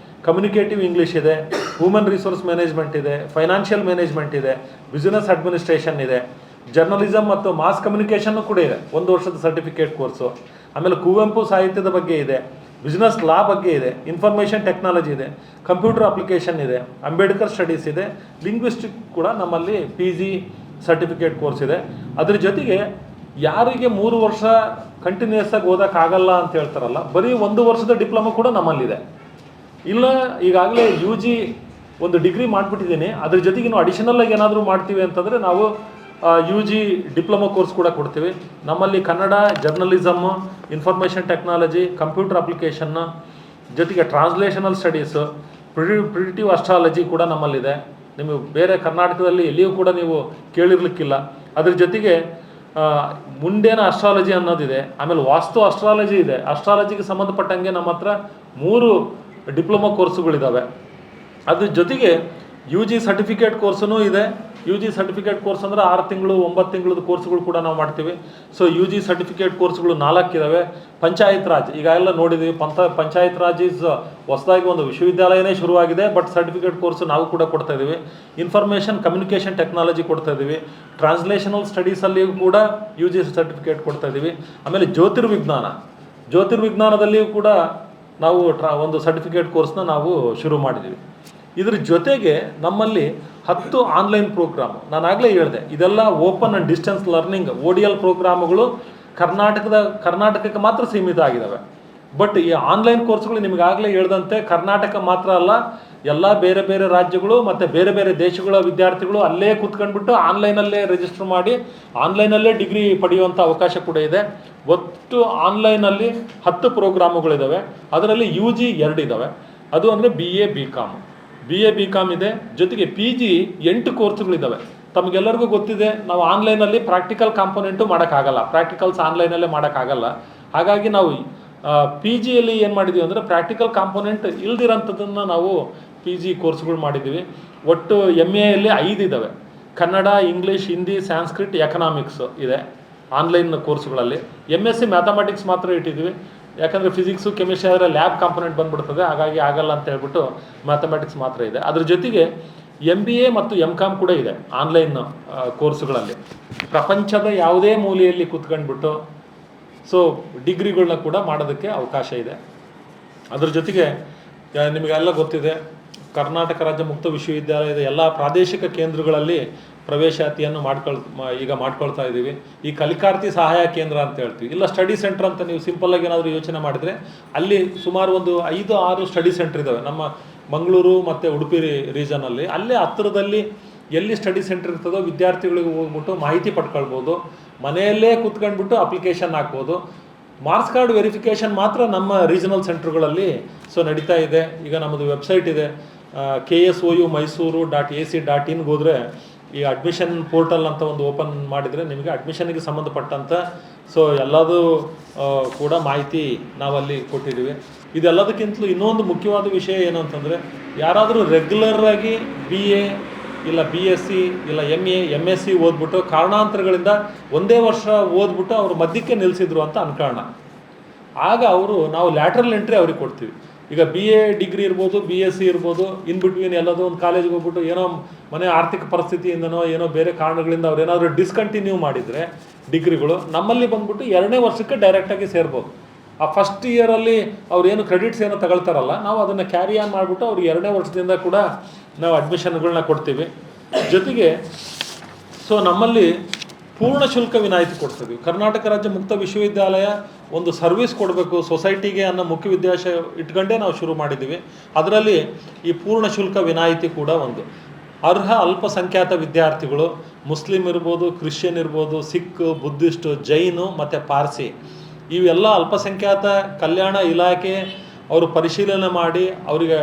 ಕಮ್ಯುನಿಕೇಟಿವ್ ಇಂಗ್ಲೀಷ್ ಇದೆ, ಹ್ಯೂಮನ್ ರಿಸೋರ್ಸ್ ಮ್ಯಾನೇಜ್ಮೆಂಟ್ ಇದೆ, ಫೈನಾನ್ಷಿಯಲ್ ಮ್ಯಾನೇಜ್ಮೆಂಟ್ ಇದೆ, ಬಿಸ್ನೆಸ್ ಅಡ್ಮಿನಿಸ್ಟ್ರೇಷನ್ ಇದೆ, ಜರ್ನಲಿಸಮ್ ಮತ್ತು ಮಾಸ್ ಕಮ್ಯುನಿಕೇಷನ್ನು ಕೂಡ ಇದೆ 1 ವರ್ಷದ ಸರ್ಟಿಫಿಕೇಟ್ ಕೋರ್ಸು. ಆಮೇಲೆ ಕುವೆಂಪು ಸಾಹಿತ್ಯದ ಬಗ್ಗೆ ಇದೆ, ಬಿಸ್ನೆಸ್ ಲಾ ಬಗ್ಗೆ ಇದೆ, ಇನ್ಫಾರ್ಮೇಷನ್ ಟೆಕ್ನಾಲಜಿ ಇದೆ, ಕಂಪ್ಯೂಟರ್ ಅಪ್ಲಿಕೇಶನ್ ಇದೆ, ಅಂಬೇಡ್ಕರ್ ಸ್ಟಡೀಸ್ ಇದೆ, ಲಿಂಗ್ವಿಸ್ಟಿಕ್ ಕೂಡ ನಮ್ಮಲ್ಲಿ PG ಸರ್ಟಿಫಿಕೇಟ್ ಕೋರ್ಸ್ ಇದೆ. ಅದ್ರ ಜೊತೆಗೆ ಯಾರಿಗೆ 3 ವರ್ಷ ಕಂಟಿನ್ಯೂಸ್ ಆಗಿ ಓದೋಕ್ಕಾಗಲ್ಲ ಅಂತ ಹೇಳ್ತಾರಲ್ಲ, ಬರೀ 1 ವರ್ಷದ ಡಿಪ್ಲೊಮಾ ಕೂಡ ನಮ್ಮಲ್ಲಿದೆ. ಇಲ್ಲ ಈಗಾಗಲೇ UG ಒಂದು ಡಿಗ್ರಿ ಮಾಡಿಬಿಟ್ಟಿದ್ದೀನಿ, ಅದ್ರ ಜೊತೆಗೆ ನಾವು ಅಡಿಷನಲ್ ಆಗಿ ಏನಾದರೂ ಮಾಡ್ತೀವಿ ಅಂತಂದರೆ ನಾವು ಯು ಜಿ ಡಿಪ್ಲೊಮಾ ಕೋರ್ಸ್ ಕೂಡ ಕೊಡ್ತೀವಿ. ನಮ್ಮಲ್ಲಿ Kannada, journalism, information technology, computer application, ಜೊತೆಗೆ ಟ್ರಾನ್ಸ್ಲೇಷನಲ್ ಸ್ಟಡೀಸು, ಪ್ರಿಡಿಕ್ಟಿವ್ ಅಸ್ಟ್ರಾಲಜಿ ಕೂಡ ನಮ್ಮಲ್ಲಿದೆ. ನಿಮಗೆ ಬೇರೆ ಕರ್ನಾಟಕದಲ್ಲಿ ಎಲ್ಲಿಯೂ ಕೂಡ ನೀವು ಕೇಳಿರ್ಲಿಕ್ಕಿಲ್ಲ. ಅದ್ರ ಜೊತೆಗೆ ಮುಂಡೇನ ಅಸ್ಟ್ರಾಲಜಿ ಅನ್ನೋದಿದೆ. ಆಮೇಲೆ ವಾಸ್ತು ಅಸ್ಟ್ರಾಲಜಿ ಇದೆ. ಅಸ್ಟ್ರಾಲಜಿಗೆ ಸಂಬಂಧಪಟ್ಟಂಗೆ ನಮ್ಮ ಹತ್ರ 3 ಡಿಪ್ಲೊಮಾ ಕೋರ್ಸುಗಳಿದ್ದಾವೆ. ಅದ್ರ ಜೊತೆಗೆ ಯು ಜಿ ಸರ್ಟಿಫಿಕೇಟ್ ಕೋರ್ಸೂ ಇದೆ. ಯು ಜಿ ಸರ್ಟಿಫಿಕೇಟ್ ಕೋರ್ಸ್ ಅಂದರೆ 6 ತಿಂಗಳು 9 ತಿಂಗಳದ ಕೋರ್ಸ್ಗಳು ಕೂಡ ನಾವು ಮಾಡ್ತೀವಿ. ಸೊ ಯು ಜಿ ಸರ್ಟಿಫಿಕೇಟ್ ಕೋರ್ಸ್ಗಳು 4 ಇದ್ದಾವೆ. ಪಂಚಾಯತ್ ರಾಜ್ ಈಗೆಲ್ಲ ನೋಡಿದ್ದೀವಿ. ಪಂಚಾಯತ್ ರಾಜ್ ಈಸ್ ಹೊಸದಾಗಿ ಒಂದು ವಿಶ್ವವಿದ್ಯಾಲಯನೇ ಶುರುವಾಗಿದೆ. ಬಟ್ ಸರ್ಟಿಫಿಕೇಟ್ ಕೋರ್ಸ್ ನಾವು ಕೂಡ ಕೊಡ್ತಾ ಇದ್ದೀವಿ. ಇನ್ಫಾರ್ಮೇಷನ್ ಕಮ್ಯುನಿಕೇಷನ್ ಟೆಕ್ನಾಲಜಿ ಕೊಡ್ತಾ ಇದ್ದೀವಿ. ಟ್ರಾನ್ಸ್ಲೇಷನಲ್ ಸ್ಟಡೀಸಲ್ಲಿಯೂ ಕೂಡ ಯು ಜಿ ಸರ್ಟಿಫಿಕೇಟ್ ಕೊಡ್ತಾ ಇದ್ದೀವಿ. ಆಮೇಲೆ ಜ್ಯೋತಿರ್ವಿಜ್ಞಾನದಲ್ಲಿಯೂ ಕೂಡ ನಾವು ಒಂದು ಸರ್ಟಿಫಿಕೇಟ್ ಕೋರ್ಸ್ನ ನಾವು ಶುರು ಮಾಡಿದ್ದೀವಿ. ಇದ್ರ ಜೊತೆಗೆ ನಮ್ಮಲ್ಲಿ 10 ಆನ್ಲೈನ್ ಪ್ರೋಗ್ರಾಮು, ನಾನು ಆಗಲೇ ಹೇಳಿದೆ, ಇದೆಲ್ಲ open and distance learning ODL ಪ್ರೋಗ್ರಾಮ್ಗಳು ಕರ್ನಾಟಕಕ್ಕೆ ಮಾತ್ರ ಸೀಮಿತ ಆಗಿದ್ದಾವೆ. ಬಟ್ ಈ ಆನ್ಲೈನ್ ಕೋರ್ಸ್ಗಳು ನಿಮಗಾಗಲೇ ಹೇಳ್ದಂತೆ ಕರ್ನಾಟಕ ಮಾತ್ರ ಅಲ್ಲ, ಎಲ್ಲ ಬೇರೆ ಬೇರೆ ರಾಜ್ಯಗಳು ಮತ್ತು ಬೇರೆ ಬೇರೆ ದೇಶಗಳ ವಿದ್ಯಾರ್ಥಿಗಳು ಅಲ್ಲೇ ಕೂತ್ಕೊಂಡ್ಬಿಟ್ಟು ಆನ್ಲೈನಲ್ಲೇ ರಿಜಿಸ್ಟರ್ ಮಾಡಿ ಆನ್ಲೈನಲ್ಲೇ ಡಿಗ್ರಿ ಪಡೆಯುವಂಥ ಅವಕಾಶ ಕೂಡ ಇದೆ. ಒಟ್ಟು ಆನ್ಲೈನಲ್ಲಿ 10 ಪ್ರೋಗ್ರಾಮುಗಳಿದ್ದಾವೆ. ಅದರಲ್ಲಿ ಯು ಜಿ 2 ಇದ್ದಾವೆ. ಅದು ಅಂದರೆ BA BCom ಇದೆ. ಜೊತೆಗೆ PG 8 ಕೋರ್ಸ್ಗಳಿದ್ದಾವೆ. ತಮಗೆಲ್ಲರಿಗೂ ಗೊತ್ತಿದೆ, ನಾವು ಆನ್ಲೈನಲ್ಲಿ ಪ್ರಾಕ್ಟಿಕಲ್ ಕಾಂಪೊನೆಂಟು ಮಾಡೋಕ್ಕಾಗಲ್ಲ, ಪ್ರಾಕ್ಟಿಕಲ್ಸ್ ಆನ್ಲೈನಲ್ಲೇ ಮಾಡೋಕ್ಕಾಗಲ್ಲ. ಹಾಗಾಗಿ ನಾವು PGಯಲ್ಲಿ ಏನು ಮಾಡಿದ್ದೀವಿ ಅಂದರೆ ಪ್ರಾಕ್ಟಿಕಲ್ ಕಾಂಪೊನೆಂಟ್ ಇಲ್ದಿರೋಂಥದ್ದನ್ನು ನಾವು PG ಕೋರ್ಸ್ಗಳು ಮಾಡಿದ್ದೀವಿ. ಒಟ್ಟು MAಯಲ್ಲಿ 5 ಇದ್ದಾವೆ. ಕನ್ನಡ, ಇಂಗ್ಲೀಷ್, ಹಿಂದಿ, ಸಂಸ್ಕೃತ್, ಎಕನಾಮಿಕ್ಸ್ ಇದೆ ಆನ್ಲೈನ್ ಕೋರ್ಸ್ಗಳಲ್ಲಿ. MSc ಮ್ಯಾಥಮೆಟಿಕ್ಸ್ ಮಾತ್ರ ಇಟ್ಟಿದ್ದೀವಿ. ಯಾಕಂದರೆ ಫಿಸಿಕ್ಸು ಕೆಮಿಸ್ಟ್ರಿ ಆದರೆ ಲ್ಯಾಬ್ ಕಾಂಪೊನೆಂಟ್ ಬಂದ್ಬಿಡ್ತದೆ, ಹಾಗಾಗಿ ಆಗಲ್ಲ ಅಂತ ಹೇಳ್ಬಿಟ್ಟು ಮ್ಯಾಥಮೆಟಿಕ್ಸ್ ಮಾತ್ರ ಇದೆ. ಅದ್ರ ಜೊತೆಗೆ MBA ಮತ್ತು MCom ಕೂಡ ಇದೆ ಆನ್ಲೈನ್ ಕೋರ್ಸುಗಳಲ್ಲಿ. ಪ್ರಪಂಚದ ಯಾವುದೇ ಮೂಲೆಯಲ್ಲಿ ಕೂತ್ಕೊಂಡ್ಬಿಟ್ಟು ಸೊ ಡಿಗ್ರಿಗಳನ್ನ ಕೂಡ ಮಾಡೋದಕ್ಕೆ ಅವಕಾಶ ಇದೆ. ಅದ್ರ ಜೊತೆಗೆ ನಿಮಗೆಲ್ಲ ಗೊತ್ತಿದೆ, ಕರ್ನಾಟಕ ರಾಜ್ಯ ಮುಕ್ತ ವಿಶ್ವವಿದ್ಯಾಲಯದ ಎಲ್ಲ ಪ್ರಾದೇಶಿಕ ಕೇಂದ್ರಗಳಲ್ಲಿ ಪ್ರವೇಶಾತಿಯನ್ನು ಮಾಡ್ಕೊಳ್ತಾ ಇದ್ದೀವಿ. ಈ ಕಲಿಕಾರ್ಥಿ ಸಹಾಯ ಕೇಂದ್ರ ಅಂತ ಹೇಳ್ತೀವಿ, ಇಲ್ಲ ಸ್ಟಡಿ ಸೆಂಟರ್ ಅಂತ ನೀವು ಸಿಂಪಲ್ಲಾಗಿ ಏನಾದರೂ ಯೋಚನೆ ಮಾಡಿದರೆ ಅಲ್ಲಿ ಸುಮಾರು ಒಂದು 5-6 ಸ್ಟಡಿ ಸೆಂಟರ್ ಇದ್ದಾವೆ ನಮ್ಮ ಮಂಗಳೂರು ಮತ್ತು ಉಡುಪಿ ರೀಜನಲ್ಲಿ. ಅಲ್ಲೇ ಹತ್ತಿರದಲ್ಲಿ ಎಲ್ಲಿ ಸ್ಟಡಿ ಸೆಂಟರ್ ಇರ್ತದೋ ವಿದ್ಯಾರ್ಥಿಗಳಿಗೆ ಹೋಗ್ಬಿಟ್ಟು ಮಾಹಿತಿ ಪಡ್ಕೊಳ್ಬೋದು. ಮನೆಯಲ್ಲೇ ಕೂತ್ಕೊಂಡ್ಬಿಟ್ಟು ಅಪ್ಲಿಕೇಶನ್ ಹಾಕ್ಬೋದು. ಮಾರ್ಕ್ಸ್ ಕಾರ್ಡ್ ವೆರಿಫಿಕೇಷನ್ ಮಾತ್ರ ನಮ್ಮ ರೀಜನಲ್ ಸೆಂಟ್ರುಗಳಲ್ಲಿ ನಡೀತಾ ಇದೆ. ಈಗ ನಮ್ಮದು ವೆಬ್ಸೈಟ್ ಇದೆ, KSOU-Mysuru.ac.in ಹೋದರೆ ಈ ಅಡ್ಮಿಷನ್ ಪೋರ್ಟಲ್ ಅಂತ ಒಂದು ಓಪನ್ ಮಾಡಿದರೆ ನಿಮಗೆ ಅಡ್ಮಿಷನ್ಗೆ ಸಂಬಂಧಪಟ್ಟಂಥ ಎಲ್ಲದೂ ಕೂಡ ಮಾಹಿತಿ ನಾವಲ್ಲಿ ಕೊಟ್ಟಿದ್ದೀವಿ. ಇದೆಲ್ಲದಕ್ಕಿಂತಲೂ ಇನ್ನೊಂದು ಮುಖ್ಯವಾದ ವಿಷಯ ಏನು ಅಂತಂದರೆ, ಯಾರಾದರೂ ರೆಗ್ಯುಲರಾಗಿ BA ಇಲ್ಲ BSc ಇಲ್ಲ MA MSc ಓದ್ಬಿಟ್ಟು ಕಾರಣಾಂತರಗಳಿಂದ ಒಂದೇ ವರ್ಷ ಓದ್ಬಿಟ್ಟು ಅವರು ಮಧ್ಯಕ್ಕೆ ನಿಲ್ಲಿಸಿದ್ರು ಅಂತ ಅನ್ಕೊಳ್ಳೋಣ. ಆಗ ನಾವು ಲ್ಯಾಟ್ರಲ್ ಎಂಟ್ರಿ ಅವ್ರಿಗೆ ಕೊಡ್ತೀವಿ. ಈಗ BA ಡಿಗ್ರಿ ಇರ್ಬೋದು, BSc ಇರ್ಬೋದು, ಇನ್ ಬಿಟ್ವೀನ್ ಎಲ್ಲದೋ ಒಂದು ಕಾಲೇಜಿಗೆ ಹೋಗ್ಬಿಟ್ಟು ಏನೋ ಮನೆ ಆರ್ಥಿಕ ಪರಿಸ್ಥಿತಿಯಿಂದನೋ ಏನೋ ಬೇರೆ ಕಾರಣಗಳಿಂದ ಅವ್ರು ಏನಾದರೂ ಡಿಸ್ಕಂಟಿನ್ಯೂ ಮಾಡಿದರೆ ಡಿಗ್ರಿಗಳು ನಮ್ಮಲ್ಲಿ ಬಂದ್ಬಿಟ್ಟು 2ನೇ ವರ್ಷಕ್ಕೆ ಡೈರೆಕ್ಟಾಗಿ ಸೇರ್ಬೋದು. ಆ ಫಸ್ಟ್ ಇಯರಲ್ಲಿ ಅವ್ರೇನು ಕ್ರೆಡಿಟ್ಸ್ ಏನೋ ತಗೊಳ್ತಾರಲ್ಲ, ನಾವು ಅದನ್ನು ಕ್ಯಾರಿ ಆನ್ ಮಾಡಿಬಿಟ್ಟು ಅವ್ರಿಗೆ 2ನೇ ವರ್ಷದಿಂದ ಕೂಡ ನಾವು ಅಡ್ಮಿಷನ್ಗಳನ್ನ ಕೊಡ್ತೀವಿ. ಜೊತೆಗೆ ನಮ್ಮಲ್ಲಿ ಪೂರ್ಣ ಶುಲ್ಕ ವಿನಾಯಿತಿ ಕೊಡ್ತೀವಿ. ಕರ್ನಾಟಕ ರಾಜ್ಯ ಮುಕ್ತ ವಿಶ್ವವಿದ್ಯಾಲಯ ಒಂದು ಸರ್ವಿಸ್ ಕೊಡಬೇಕು ಸೊಸೈಟಿಗೆ ಅನ್ನೋ ಮುಖ್ಯ ಉದ್ದೇಶ ಇಟ್ಕೊಂಡೇ ನಾವು ಶುರು ಮಾಡಿದ್ದೀವಿ. ಅದರಲ್ಲಿ ಈ ಪೂರ್ಣ ಶುಲ್ಕ ವಿನಾಯಿತಿ ಕೂಡ ಒಂದು. ಅರ್ಹ ಅಲ್ಪಸಂಖ್ಯಾತ ವಿದ್ಯಾರ್ಥಿಗಳು, ಮುಸ್ಲಿಂ ಇರ್ಬೋದು, ಕ್ರಿಶ್ಚಿಯನ್ ಇರ್ಬೋದು, ಸಿಖ್, ಬುದ್ಧಿಸ್ಟ್, ಜೈನು ಮತ್ತು ಪಾರ್ಸಿ, ಇವೆಲ್ಲ ಅಲ್ಪಸಂಖ್ಯಾತ ಕಲ್ಯಾಣ ಇಲಾಖೆ ಅವರು ಪರಿಶೀಲನೆ ಮಾಡಿ ಅವರಿಗೆ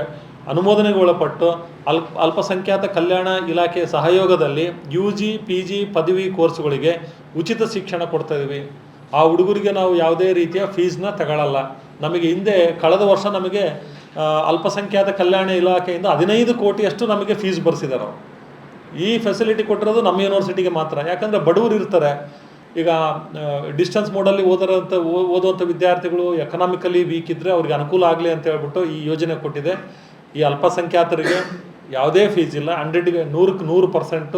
ಅನುಮೋದನೆಗೆ ಒಳಪಟ್ಟು ಅಲ್ಪಸಂಖ್ಯಾತ ಕಲ್ಯಾಣ ಇಲಾಖೆ ಸಹಯೋಗದಲ್ಲಿ UG PG ಪದವಿ ಕೋರ್ಸ್ಗಳಿಗೆ ಉಚಿತ ಶಿಕ್ಷಣ ಕೊಡ್ತಾಯಿದ್ವಿ. ಆ ಹುಡುಗರಿಗೆ ನಾವು ಯಾವುದೇ ರೀತಿಯ ಫೀಸ್ನ ತಗೊಳ್ಳಲ್ಲ. ನಮಗೆ ಹಿಂದೆ ಕಳೆದ ವರ್ಷ ನಮಗೆ ಅಲ್ಪಸಂಖ್ಯಾತ ಕಲ್ಯಾಣ ಇಲಾಖೆಯಿಂದ 15 ಕೋಟಿಯಷ್ಟು ನಮಗೆ ಫೀಸ್ ಬರ್ಸಿದ್ದಾರೆ. ಈ ಫೆಸಿಲಿಟಿ ಕೊಟ್ಟಿರೋದು ನಮ್ಮ ಯೂನಿವರ್ಸಿಟಿಗೆ ಮಾತ್ರ. ಯಾಕಂದರೆ ಬಡವರು ಇರ್ತಾರೆ, ಈಗ ಡಿಸ್ಟೆನ್ಸ್ ಮೋಡಲ್ಲಿ ಓದುವಂಥ ವಿದ್ಯಾರ್ಥಿಗಳು ಎಕನಾಮಿಕಲಿ ವೀಕ್ ಇದ್ದರೆ ಅವ್ರಿಗೆ ಅನುಕೂಲ ಆಗಲಿ ಅಂತ ಹೇಳ್ಬಿಟ್ಟು ಈ ಯೋಜನೆ ಕೊಟ್ಟಿದೆ. ಈ ಅಲ್ಪಸಂಖ್ಯಾತರಿಗೆ ಯಾವುದೇ ಫೀಸ್ ಇಲ್ಲ, 100%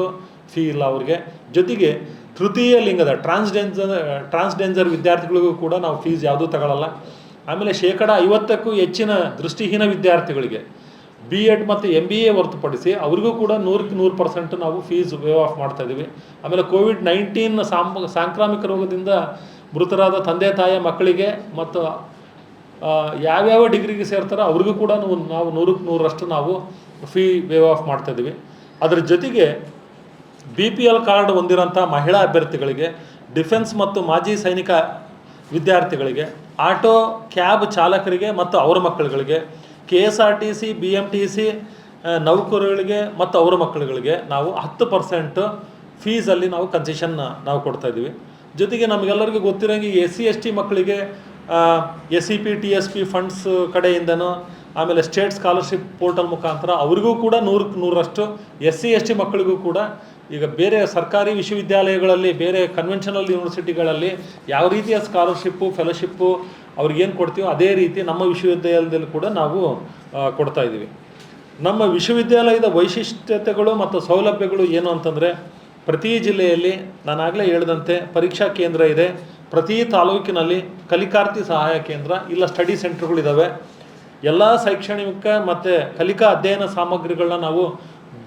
ಫೀ ಇಲ್ಲ ಅವ್ರಿಗೆ. ಜೊತೆಗೆ ತೃತೀಯ ಲಿಂಗದ ಟ್ರಾನ್ಸ್ಜೆಂಡರ್ ವಿದ್ಯಾರ್ಥಿಗಳಿಗೂ ಕೂಡ ನಾವು ಫೀಸ್ ಯಾವುದೂ ತಗೊಳ್ಳಲ್ಲ. ಆಮೇಲೆ 50%ಕ್ಕೂ ಹೆಚ್ಚಿನ ದೃಷ್ಟಿಹೀನ ವಿದ್ಯಾರ್ಥಿಗಳಿಗೆ B.Ed ಮತ್ತು MBA ಹೊರತುಪಡಿಸಿ ಅವರಿಗೂ ಕೂಡ 100% ನಾವು ಫೀಸ್ ವೇವ್ ಆಫ್ ಮಾಡ್ತಾಯಿದ್ದೀವಿ. ಆಮೇಲೆ COVID-19 ಸಾಂಕ್ರಾಮಿಕ ರೋಗದಿಂದ ಮೃತರಾದ ತಂದೆ ತಾಯಿಯ ಮಕ್ಕಳಿಗೆ ಮತ್ತು ಯಾವ್ಯಾವ ಡಿಗ್ರಿಗೆ ಸೇರ್ತಾರೋ ಅವ್ರಿಗೂ ಕೂಡ ನಾವು 100% ನಾವು ಫೀ ವೇವ್ ಆಫ್ ಮಾಡ್ತಾಯಿದ್ದೀವಿ. ಅದರ ಜೊತೆಗೆ BPL ಕಾರ್ಡ್ ಹೊಂದಿರೋಂಥ ಮಹಿಳಾ ಅಭ್ಯರ್ಥಿಗಳಿಗೆ, ಡಿಫೆನ್ಸ್ ಮತ್ತು ಮಾಜಿ ಸೈನಿಕ ವಿದ್ಯಾರ್ಥಿಗಳಿಗೆ, ಆಟೋ ಕ್ಯಾಬ್ ಚಾಲಕರಿಗೆ ಮತ್ತು ಅವರ ಮಕ್ಕಳುಗಳಿಗೆ, KSRTC BMTC ನೌಕರರಿಗೆ ಮತ್ತು ಅವರ ಮಕ್ಕಳುಗಳಿಗೆ ನಾವು 10% ಫೀಸಲ್ಲಿ ನಾವು ಕನ್ಸೆಷನ್ ನಾವು ಕೊಡ್ತಾಯಿದ್ದೀವಿ. ಜೊತೆಗೆ ನಮಗೆಲ್ಲರಿಗೂ ಗೊತ್ತಿರೋಂಗೆ SC/ST ಮಕ್ಕಳಿಗೆ SEP TSP ಫಂಡ್ಸ್ ಕಡೆಯಿಂದನೂ, ಆಮೇಲೆ ಸ್ಟೇಟ್ ಸ್ಕಾಲರ್ಶಿಪ್ ಪೋರ್ಟಲ್ ಮುಖಾಂತರ ಅವರಿಗೂ ಕೂಡ 100% SC/ST ಮಕ್ಕಳಿಗೂ ಕೂಡ ಈಗ ಬೇರೆ ಸರ್ಕಾರಿ ವಿಶ್ವವಿದ್ಯಾಲಯಗಳಲ್ಲಿ, ಬೇರೆ ಕನ್ವೆನ್ಷನಲ್ ಯೂನಿವರ್ಸಿಟಿಗಳಲ್ಲಿ ಯಾವ ರೀತಿಯ ಸ್ಕಾಲರ್ಶಿಪ್ಪು ಫೆಲೋಶಿಪ್ಪು ಅವ್ರಿಗೇನು ಕೊಡ್ತೀವೋ ಅದೇ ರೀತಿ ನಮ್ಮ ವಿಶ್ವವಿದ್ಯಾಲಯದಲ್ಲಿ ಕೂಡ ನಾವು ಕೊಡ್ತಾಯಿದ್ದೀವಿ. ನಮ್ಮ ವಿಶ್ವವಿದ್ಯಾಲಯದ ವೈಶಿಷ್ಟ್ಯತೆಗಳು ಮತ್ತು ಸೌಲಭ್ಯಗಳು ಏನು ಅಂತಂದರೆ, ಪ್ರತಿ ಜಿಲ್ಲೆಯಲ್ಲಿ ನಾನಾಗಲೇ ಹೇಳಿದಂತೆ ಪರೀಕ್ಷಾ ಕೇಂದ್ರ ಇದೆ. ಪ್ರತಿ ತಾಲೂಕಿನಲ್ಲಿ ಕಲಿಕಾರ್ಥಿ ಸಹಾಯ ಕೇಂದ್ರ ಇಲ್ಲ ಸ್ಟಡಿ ಸೆಂಟರ್ಗಳಿದ್ದಾವೆ. ಎಲ್ಲ ಶೈಕ್ಷಣಿಕ ಮತ್ತು ಕಲಿಕಾ ಅಧ್ಯಯನ ಸಾಮಗ್ರಿಗಳನ್ನ ನಾವು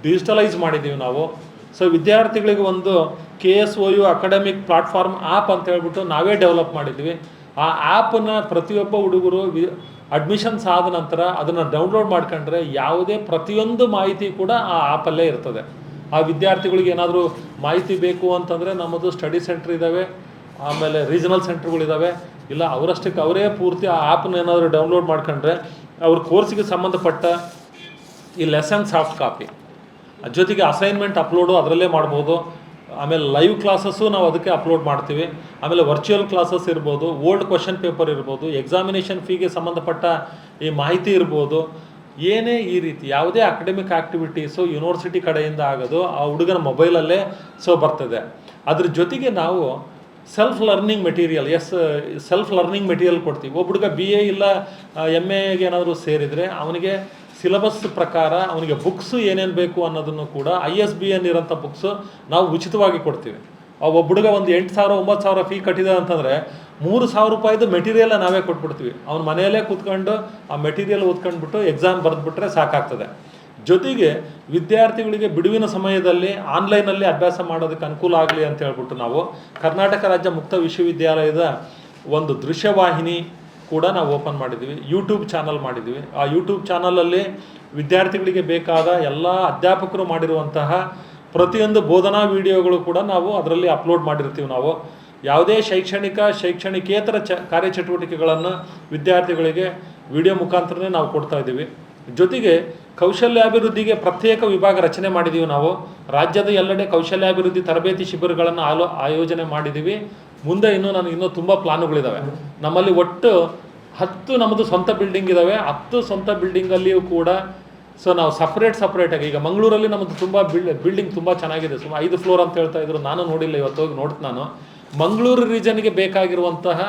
ಡಿಜಿಟಲೈಸ್ ಮಾಡಿದ್ದೀವಿ ನಾವು. ಸೊ ವಿದ್ಯಾರ್ಥಿಗಳಿಗೆ ಒಂದು KSOU ಅಕಾಡೆಮಿಕ್ ಪ್ಲಾಟ್ಫಾರ್ಮ್ ಆ್ಯಪ್ ಅಂತ ಹೇಳ್ಬಿಟ್ಟು ನಾವೇ ಡೆವಲಪ್ ಮಾಡಿದ್ವಿ. ಆ ಆ್ಯಪನ್ನು ಪ್ರತಿಯೊಬ್ಬ ಹುಡುಗರು ಅಡ್ಮಿಷನ್ಸ್ ಆದ ನಂತರ ಅದನ್ನು ಡೌನ್ಲೋಡ್ ಮಾಡ್ಕೊಂಡ್ರೆ ಯಾವುದೇ ಪ್ರತಿಯೊಂದು ಮಾಹಿತಿ ಕೂಡ ಆ ಆ್ಯಪಲ್ಲೇ ಇರ್ತದೆ. ಆ ವಿದ್ಯಾರ್ಥಿಗಳಿಗೆ ಏನಾದರೂ ಮಾಹಿತಿ ಬೇಕು ಅಂತಂದರೆ ನಮ್ಮದು ಸ್ಟಡಿ ಸೆಂಟ್ರ್ ಇದ್ದಾವೆ, ಆಮೇಲೆ ರೀಜನಲ್ ಸೆಂಟ್ರ್ಗಳಿದ್ದಾವೆ. ಇಲ್ಲ ಅವರಷ್ಟಕ್ಕೆ ಅವರೇ ಪೂರ್ತಿ ಆ ಆ್ಯಪನ್ನ ಏನಾದರೂ ಡೌನ್ಲೋಡ್ ಮಾಡ್ಕೊಂಡ್ರೆ ಅವ್ರ ಕೋರ್ಸಿಗೆ ಸಂಬಂಧಪಟ್ಟ ಈ ಲೆಸನ್ ಸಾಫ್ಟ್ ಕಾಪಿ, ಜೊತೆಗೆ ಅಸೈನ್ಮೆಂಟ್ ಅಪ್ಲೋಡು ಅದರಲ್ಲೇ ಮಾಡ್ಬೋದು. ಆಮೇಲೆ ಲೈವ್ ಕ್ಲಾಸಸ್ಸು ನಾವು ಅದಕ್ಕೆ ಅಪ್ಲೋಡ್ ಮಾಡ್ತೀವಿ. ಆಮೇಲೆ ವರ್ಚುವಲ್ ಕ್ಲಾಸಸ್ ಇರ್ಬೋದು, ಓಲ್ಡ್ ಕ್ವಶನ್ ಪೇಪರ್ ಇರ್ಬೋದು, ಎಕ್ಸಾಮಿನೇಷನ್ ಫೀಗೆ ಸಂಬಂಧಪಟ್ಟ ಈ ಮಾಹಿತಿ ಇರ್ಬೋದು. ಏನೇ ಈ ರೀತಿ ಯಾವುದೇ ಅಕಾಡೆಮಿಕ್ ಆ್ಯಕ್ಟಿವಿಟೀಸು ಯೂನಿವರ್ಸಿಟಿ ಕಡೆಯಿಂದ ಆಗೋದು ಆ ಹುಡುಗನ ಮೊಬೈಲಲ್ಲೇ ಬರ್ತದೆ. ಅದ್ರ ಜೊತೆಗೆ ನಾವು ಸೆಲ್ಫ್ ಲರ್ನಿಂಗ್ ಮೆಟೀರಿಯಲ್ ಕೊಡ್ತೀವಿ. ಒಬ್ಬ ಹುಡುಗ BA ಇಲ್ಲ MAಗೆ ಏನಾದರೂ ಸೇರಿದರೆ ಅವನಿಗೆ ಸಿಲೆಬಸ್ ಪ್ರಕಾರ ಅವನಿಗೆ ಬುಕ್ಸು ಏನೇನು ಬೇಕು ಅನ್ನೋದನ್ನು ಕೂಡ ISBN ಇರೋಂಥ ಬುಕ್ಸು ನಾವು ಉಚಿತವಾಗಿ ಕೊಡ್ತೀವಿ. ಒಬ್ಬ ಹುಡುಗ ಒಂದು 8,000 9,000 ಫೀ ಕಟ್ಟಿದ ಅಂತಂದರೆ 3,000 ರೂಪಾಯಿದು ಮೆಟೀರಿಯಲ್ ನಾವೇ ಕೊಟ್ಬಿಡ್ತೀವಿ. ಅವ್ನ ಮನೆಯಲ್ಲೇ ಕೂತ್ಕೊಂಡು ಆ ಮೆಟೀರಿಯಲ್ ಓದ್ಕೊಂಡ್ಬಿಟ್ಟು ಎಕ್ಸಾಮ್ ಬರೆದ್ಬಿಟ್ರೆ ಸಾಕಾಗ್ತದೆ. ಜೊತೆಗೆ ವಿದ್ಯಾರ್ಥಿಗಳಿಗೆ ಬಿಡುವಿನ ಸಮಯದಲ್ಲಿ ಆನ್ಲೈನಲ್ಲಿ ಅಭ್ಯಾಸ ಮಾಡೋದಕ್ಕೆ ಅನುಕೂಲ ಆಗಲಿ ಅಂತ ಹೇಳ್ಬಿಟ್ಟು ನಾವು ಕರ್ನಾಟಕ ರಾಜ್ಯ ಮುಕ್ತ ವಿಶ್ವವಿದ್ಯಾಲಯದ ಒಂದು ದೃಶ್ಯವಾಹಿನಿ ಕೂಡ ನಾವು ಓಪನ್ ಮಾಡಿದ್ದೀವಿ. ಯೂಟ್ಯೂಬ್ ಚಾನಲ್ ಮಾಡಿದ್ದೀವಿ. ಆ ಯೂಟ್ಯೂಬ್ ಚಾನಲಲ್ಲಿ ವಿದ್ಯಾರ್ಥಿಗಳಿಗೆ ಬೇಕಾದ ಎಲ್ಲ ಅಧ್ಯಾಪಕರು ಮಾಡಿರುವಂತಹ ಪ್ರತಿಯೊಂದು ಬೋಧನಾ ವಿಡಿಯೋಗಳು ಕೂಡ ನಾವು ಅದರಲ್ಲಿ ಅಪ್ಲೋಡ್ ಮಾಡಿರ್ತೀವಿ. ನಾವು ಯಾವುದೇ ಶೈಕ್ಷಣಿಕೇತರ ಕಾರ್ಯಚಟುವಟಿಕೆಗಳನ್ನು ವಿದ್ಯಾರ್ಥಿಗಳಿಗೆ ವಿಡಿಯೋ ಮುಖಾಂತರನೇ ನಾವು ಕೊಡ್ತಾ ಇದ್ದೀವಿ. ಜೊತೆಗೆ ಕೌಶಲ್ಯಾಭಿವೃದ್ಧಿಗೆ ಪ್ರತ್ಯೇಕ ವಿಭಾಗ ರಚನೆ ಮಾಡಿದ್ದೀವಿ. ನಾವು ರಾಜ್ಯದ ಎಲ್ಲೆಡೆ ಕೌಶಲ್ಯಾಭಿವೃದ್ಧಿ ತರಬೇತಿ ಶಿಬಿರಗಳನ್ನು ಆಯೋಜನೆ ಮಾಡಿದ್ದೀವಿ. ಮುಂದೆ ನನಗಿನ್ನೂ ತುಂಬ ಪ್ಲಾನುಗಳಿದ್ದಾವೆ. ನಮ್ಮಲ್ಲಿ ಒಟ್ಟು 10 ನಮ್ಮದು ಸ್ವಂತ ಬಿಲ್ಡಿಂಗ್ ಇದ್ದಾವೆ. 10 ಸ್ವಂತ ಬಿಲ್ಡಿಂಗಲ್ಲಿಯೂ ಕೂಡ ನಾವು ಸಪ್ರೇಟಾಗಿ ಈಗ ಮಂಗಳೂರಲ್ಲಿ ನಮ್ಮದು ತುಂಬ ಬಿಲ್ಡಿಂಗ್ ತುಂಬ ಚೆನ್ನಾಗಿದೆ. 5 ಫ್ಲೋರ್ ಅಂತ ಹೇಳ್ತಾ ಇದ್ರು. ನಾನು ನೋಡಿಲ್ಲ, ಇವತ್ತು ಹೋಗಿ ನೋಡ್ತು. ನಾನು ಮಂಗಳೂರು ರೀಜನ್ಗೆ ಬೇಕಾಗಿರುವಂತಹ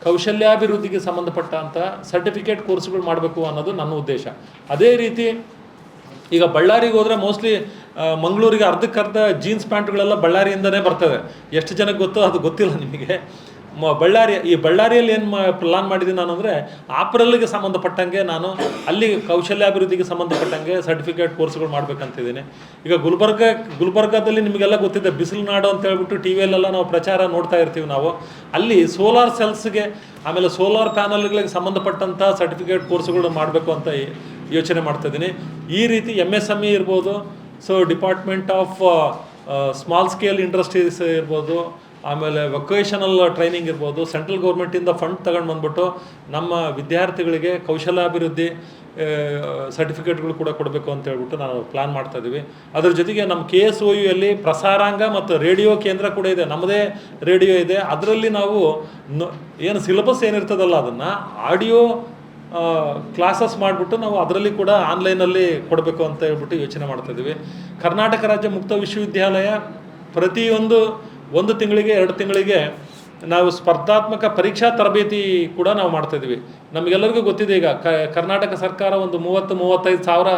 ಕೌಶಲ್ಯಾಭಿವೃದ್ಧಿಗೆ ಸಂಬಂಧಪಟ್ಟಂಥ ಸರ್ಟಿಫಿಕೇಟ್ ಕೋರ್ಸ್ಗಳು ಮಾಡಬೇಕು ಅನ್ನೋದು ನನ್ನ ಉದ್ದೇಶ. ಅದೇ ರೀತಿ ಈಗ ಬಳ್ಳಾರಿಗೆ ಹೋದರೆ ಮೋಸ್ಟ್ಲಿ ಮಂಗಳೂರಿಗೆ ಅರ್ಧಕ್ಕರ್ಧ ಜೀನ್ಸ್ ಪ್ಯಾಂಟ್ಗಳೆಲ್ಲ ಬಳ್ಳಾರಿಯಿಂದನೇ ಬರ್ತದೆ. ಎಷ್ಟು ಜನಕ್ಕೆ ಗೊತ್ತೋ ಅದು ಗೊತ್ತಿಲ್ಲ ನಿಮಗೆ. ಬಳ್ಳಾರಿಯಲ್ಲಿ ಏನು ಪ್ಲಾನ್ ಮಾಡಿದ್ದೀನಿ ನಾನು ಅಂದರೆ ಆಪ್ರಲ್ಗೆ ಸಂಬಂಧಪಟ್ಟಂಗೆ ನಾನು ಅಲ್ಲಿ ಕೌಶಲ್ಯಾಭಿವೃದ್ಧಿಗೆ ಸಂಬಂಧಪಟ್ಟಂಗೆ ಸರ್ಟಿಫಿಕೇಟ್ ಕೋರ್ಸ್ಗಳು ಮಾಡ್ಬೇಕಂತಿದ್ದೀನಿ. ಈಗ ಗುಲ್ಬರ್ಗಾದಲ್ಲಿ ನಿಮಗೆಲ್ಲ ಗೊತ್ತಿದೆ, ಬಿಸಿಲು ನಾಡು ಅಂತ ಹೇಳ್ಬಿಟ್ಟು TVಯಲ್ಲೆಲ್ಲ ನಾವು ಪ್ರಚಾರ ನೋಡ್ತಾ ಇರ್ತೀವಿ. ನಾವು ಅಲ್ಲಿ ಸೋಲಾರ್ ಸೆಲ್ಸ್ಗೆ ಆಮೇಲೆ ಸೋಲಾರ್ ಪ್ಯಾನಲ್ಗಳಿಗೆ ಸಂಬಂಧಪಟ್ಟಂಥ ಸರ್ಟಿಫಿಕೇಟ್ ಕೋರ್ಸ್ಗಳು ಮಾಡಬೇಕು ಅಂತ ಯೋಚನೆ ಮಾಡ್ತಾಯಿದ್ದೀನಿ. ಈ ರೀತಿ MSME ಇರ್ಬೋದು, department of small scale industries ಇರ್ಬೋದು, ಆಮೇಲೆ ವೊಕೇಶನಲ್ ಟ್ರೈನಿಂಗ್ ಇರ್ಬೋದು, ಸೆಂಟ್ರಲ್ ಗೌರ್ಮೆಂಟಿಂದ ಫಂಡ್ ತಗೊಂಡು ಬಂದ್ಬಿಟ್ಟು ನಮ್ಮ ವಿದ್ಯಾರ್ಥಿಗಳಿಗೆ ಕೌಶಲ್ಯಾಭಿವೃದ್ಧಿ ಸರ್ಟಿಫಿಕೇಟ್ಗಳು ಕೂಡ ಕೊಡಬೇಕು ಅಂತ ಹೇಳ್ಬಿಟ್ಟು ನಾವು ಪ್ಲ್ಯಾನ್ ಮಾಡ್ತಾಯಿದ್ದೀವಿ. ಅದ್ರ ಜೊತೆಗೆ ನಮ್ಮ KSOUಯಲ್ಲಿ ಪ್ರಸಾರಾಂಗ ಮತ್ತು ರೇಡಿಯೋ ಕೇಂದ್ರ ಕೂಡ ಇದೆ. ನಮ್ಮದೇ ರೇಡಿಯೋ ಇದೆ. ಅದರಲ್ಲಿ ನಾವು ಏನು ಸಿಲೆಬಸ್ ಏನಿರ್ತದಲ್ಲ ಅದನ್ನು ಆಡಿಯೋ ಕ್ಲಾಸಸ್ ಮಾಡಿಬಿಟ್ಟು ನಾವು ಅದರಲ್ಲಿ ಕೂಡ ಆನ್ಲೈನಲ್ಲಿ ಕೊಡಬೇಕು ಅಂತ ಹೇಳ್ಬಿಟ್ಟು ಯೋಚನೆ ಮಾಡ್ತಾಯಿದ್ದೀವಿ. ಕರ್ನಾಟಕ ರಾಜ್ಯ ಮುಕ್ತ ವಿಶ್ವವಿದ್ಯಾಲಯ ಪ್ರತಿಯೊಂದು 1 ತಿಂಗಳಿಗೆ 2 ತಿಂಗಳಿಗೆ ನಾವು ಸ್ಪರ್ಧಾತ್ಮಕ ಪರೀಕ್ಷಾ ತರಬೇತಿ ಕೂಡ ನಾವು ಮಾಡ್ತಾಯಿದ್ದೀವಿ. ನಮಗೆಲ್ಲರಿಗೂ ಗೊತ್ತಿದೆ, ಈಗ ಕರ್ನಾಟಕ ಸರ್ಕಾರ ಒಂದು 30-35 ಸಾವಿರ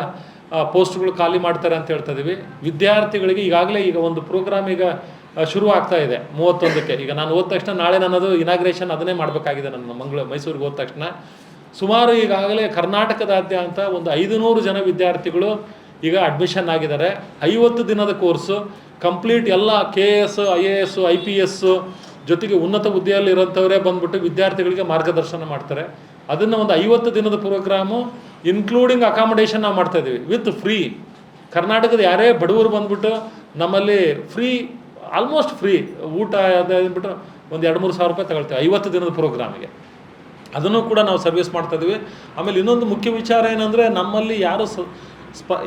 ಪೋಸ್ಟ್ಗಳು ಖಾಲಿ ಮಾಡ್ತಾರೆ ಅಂತ ಹೇಳ್ತಾ ಇದ್ದೀವಿ. ವಿದ್ಯಾರ್ಥಿಗಳಿಗೆ ಈಗಾಗಲೇ ಒಂದು ಪ್ರೋಗ್ರಾಮ್ ಈಗ ಶುರು ಆಗ್ತಾ ಇದೆ 31ಕ್ಕೆ. ಈಗ ನಾನು ಹೋದ ತಕ್ಷಣ ನಾಳೆ ನನ್ನದು ಇನಾಗ್ರೇಷನ್ ಅದನ್ನೇ ಮಾಡಬೇಕಾಗಿದೆ. ನನ್ನ ಮೈಸೂರಿಗೆ ಹೋದ ತಕ್ಷಣ ಸುಮಾರು ಈಗಾಗಲೇ ಕರ್ನಾಟಕದಾದ್ಯಂತ ಒಂದು 500 ಜನ ವಿದ್ಯಾರ್ಥಿಗಳು ಈಗ ಅಡ್ಮಿಷನ್ ಆಗಿದ್ದಾರೆ. 50 ದಿನದ ಕೋರ್ಸು ಕಂಪ್ಲೀಟ್ ಎಲ್ಲ KS IAS IPS ಜೊತೆಗೆ ಉನ್ನತ ಹುದ್ದೆಯಲ್ಲಿ ಇರೋಂಥವರೇ ಬಂದ್ಬಿಟ್ಟು ವಿದ್ಯಾರ್ಥಿಗಳಿಗೆ ಮಾರ್ಗದರ್ಶನ ಮಾಡ್ತಾರೆ. ಅದನ್ನು ಒಂದು 50 ದಿನದ ಪ್ರೋಗ್ರಾಮು ಇನ್ಕ್ಲೂಡಿಂಗ್ ಅಕಾಮಡೇಷನ್ ನಾವು ಮಾಡ್ತಾಯಿದ್ದೀವಿ ವಿತ್ ಫ್ರೀ. ಕರ್ನಾಟಕದ ಯಾರೇ ಬಡವರು ಬಂದ್ಬಿಟ್ಟು ನಮ್ಮಲ್ಲಿ ಫ್ರೀ, ಆಲ್ಮೋಸ್ಟ್ ಫ್ರೀ ಊಟ ಅದಂದ್ಬಿಟ್ಟು ಒಂದು 2-3 ಸಾವಿರ ರೂಪಾಯಿ ತಗೊಳ್ತೀವಿ 50 ದಿನದ ಪ್ರೋಗ್ರಾಮಿಗೆ. ಅದನ್ನು ಕೂಡ ನಾವು ಸರ್ವಿಸ್ ಮಾಡ್ತಾಯಿದ್ವಿ. ಆಮೇಲೆ ಇನ್ನೊಂದು ಮುಖ್ಯ ವಿಚಾರ ಏನಂದರೆ, ನಮ್ಮಲ್ಲಿ ಯಾರು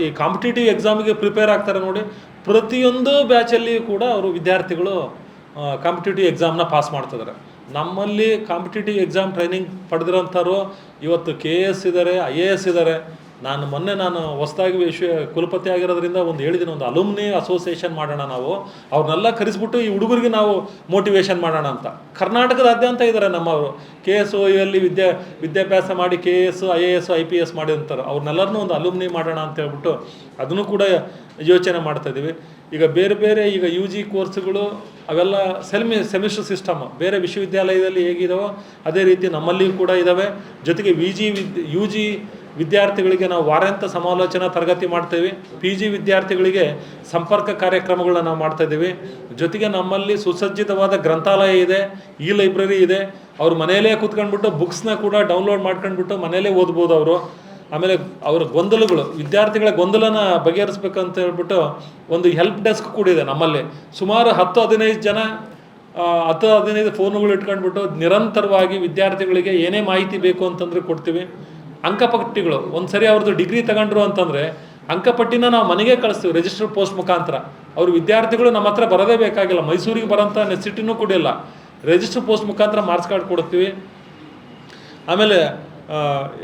ಈ ಕಾಂಪಿಟೇಟಿವ್ ಎಕ್ಸಾಮಿಗೆ ಪ್ರಿಪೇರ್ ಆಗ್ತಾರೆ ನೋಡಿ, ಪ್ರತಿಯೊಂದು ಬ್ಯಾಚಲ್ಲಿಯೂ ಕೂಡ ಅವರು ವಿದ್ಯಾರ್ಥಿಗಳು ಕಾಂಪಿಟೇಟಿವ್ ಎಕ್ಸಾಮ್ನ ಪಾಸ್ ಮಾಡ್ತಿದ್ದಾರೆ. ನಮ್ಮಲ್ಲಿ ಕಾಂಪಿಟೇಟಿವ್ ಎಕ್ಸಾಮ್ ಟ್ರೈನಿಂಗ್ ಪಡೆದಿರೋಂಥವ್ರು ಇವತ್ತು KS ಇದ್ದಾರೆ, IAS ಇದ್ದಾರೆ. ನಾನು ಹೊಸದಾಗಿ ಕುಲಪತಿ ಆಗಿರೋದ್ರಿಂದ ಹೇಳಿದ್ದೀನಿ, ಒಂದು ಅಲುಮ್ನಿ ಅಸೋಸಿಯೇಷನ್ ಮಾಡೋಣ, ನಾವು ಅವ್ರನ್ನೆಲ್ಲ ಕರೆಸ್ಬಿಟ್ಟು ಈ ಹುಡುಗರಿಗೆ ನಾವು ಮೋಟಿವೇಶನ್ ಮಾಡೋಣ ಅಂತ. ಕರ್ನಾಟಕದಾದ್ಯಂತ ಇದ್ದಾರೆ ನಮ್ಮವರು, KSOಯಲ್ಲಿ ವಿದ್ಯಾಭ್ಯಾಸ ಮಾಡಿ KS IAS IPS ಮಾಡಿದಂಥವ್ರು, ಅವ್ರನ್ನೆಲ್ಲರನ್ನೂ ಒಂದು ಅಲುಮ್ನಿ ಮಾಡೋಣ ಅಂತ ಹೇಳ್ಬಿಟ್ಟು ಅದನ್ನು ಕೂಡ ಯೋಚನೆ ಮಾಡ್ತಾಯಿದ್ದೀವಿ. ಈಗ ಬೇರೆ ಈಗ UG ಕೋರ್ಸ್ಗಳು ಅವೆಲ್ಲ ಸೆಮಿಸ್ಟರ್ ಸಿಸ್ಟಮ್ ಬೇರೆ ವಿಶ್ವವಿದ್ಯಾಲಯದಲ್ಲಿ ಹೇಗಿದಾವೋ ಅದೇ ರೀತಿ ನಮ್ಮಲ್ಲಿಯೂ ಕೂಡ ಇದ್ದಾವೆ. ಜೊತೆಗೆ UG ವಿದ್ಯಾರ್ಥಿಗಳಿಗೆ ನಾವು ವಾರಾಂತ್ಯ ಸಮಾಲೋಚನಾ ತರಗತಿ ಮಾಡ್ತೇವೆ. PG ವಿದ್ಯಾರ್ಥಿಗಳಿಗೆ ಸಂಪರ್ಕ ಕಾರ್ಯಕ್ರಮಗಳನ್ನ ನಾವು ಮಾಡ್ತಾಯಿದ್ದೀವಿ. ಜೊತೆಗೆ ನಮ್ಮಲ್ಲಿ ಸುಸಜ್ಜಿತವಾದ ಗ್ರಂಥಾಲಯ ಇದೆ, ಲೈಬ್ರರಿ ಇದೆ. ಅವ್ರ ಮನೆಯಲ್ಲೇ ಕೂತ್ಕೊಂಡ್ಬಿಟ್ಟು ಬುಕ್ಸ್ನ ಕೂಡ ಡೌನ್ಲೋಡ್ ಮಾಡ್ಕೊಂಡ್ಬಿಟ್ಟು ಮನೆಯಲ್ಲೇ ಓದ್ಬೋದು ಅವರು. ಆಮೇಲೆ ಅವರ ವಿದ್ಯಾರ್ಥಿಗಳ ಗೊಂದಲನ ಬಗೆಹರಿಸ್ಬೇಕಂತ ಹೇಳ್ಬಿಟ್ಟು ಒಂದು ಹೆಲ್ಪ್ ಡೆಸ್ಕ್ ಕೂಡ ಇದೆ ನಮ್ಮಲ್ಲಿ. ಸುಮಾರು 10-15 ಜನ 10-15 ಫೋನುಗಳು ಇಟ್ಕೊಂಡ್ಬಿಟ್ಟು ನಿರಂತರವಾಗಿ ವಿದ್ಯಾರ್ಥಿಗಳಿಗೆ ಏನೇ ಮಾಹಿತಿ ಬೇಕು ಅಂತಂದರೆ ಕೊಡ್ತೀವಿ. ಅಂಕಪಟ್ಟಿಗಳು ಒಂದು ಸರಿ ಅವ್ರದ್ದು ಡಿಗ್ರಿ ತಗೊಂಡ್ರು ಅಂತಂದರೆ ಅಂಕಪಟ್ಟಿನ ನಾವು ಮನೆಗೆ ಕಳಿಸ್ತೀವಿ ರಿಜಿಸ್ಟರ್ ಪೋಸ್ಟ್ ಮುಖಾಂತರ. ಅವ್ರ ವಿದ್ಯಾರ್ಥಿಗಳು ನಮ್ಮ ಹತ್ರ ಬರೋದೇ ಬೇಕಾಗಿಲ್ಲ, ಮೈಸೂರಿಗೆ ಬರೋಂಥ ನೆಸಿಟಿನೂ ಕೂಡ ಇಲ್ಲ, ರಿಜಿಸ್ಟರ್ ಪೋಸ್ಟ್ ಮುಖಾಂತರ ಮಾರ್ಕ್ಸ್ ಕಾರ್ಡ್ ಕೊಡ್ತೀವಿ. ಆಮೇಲೆ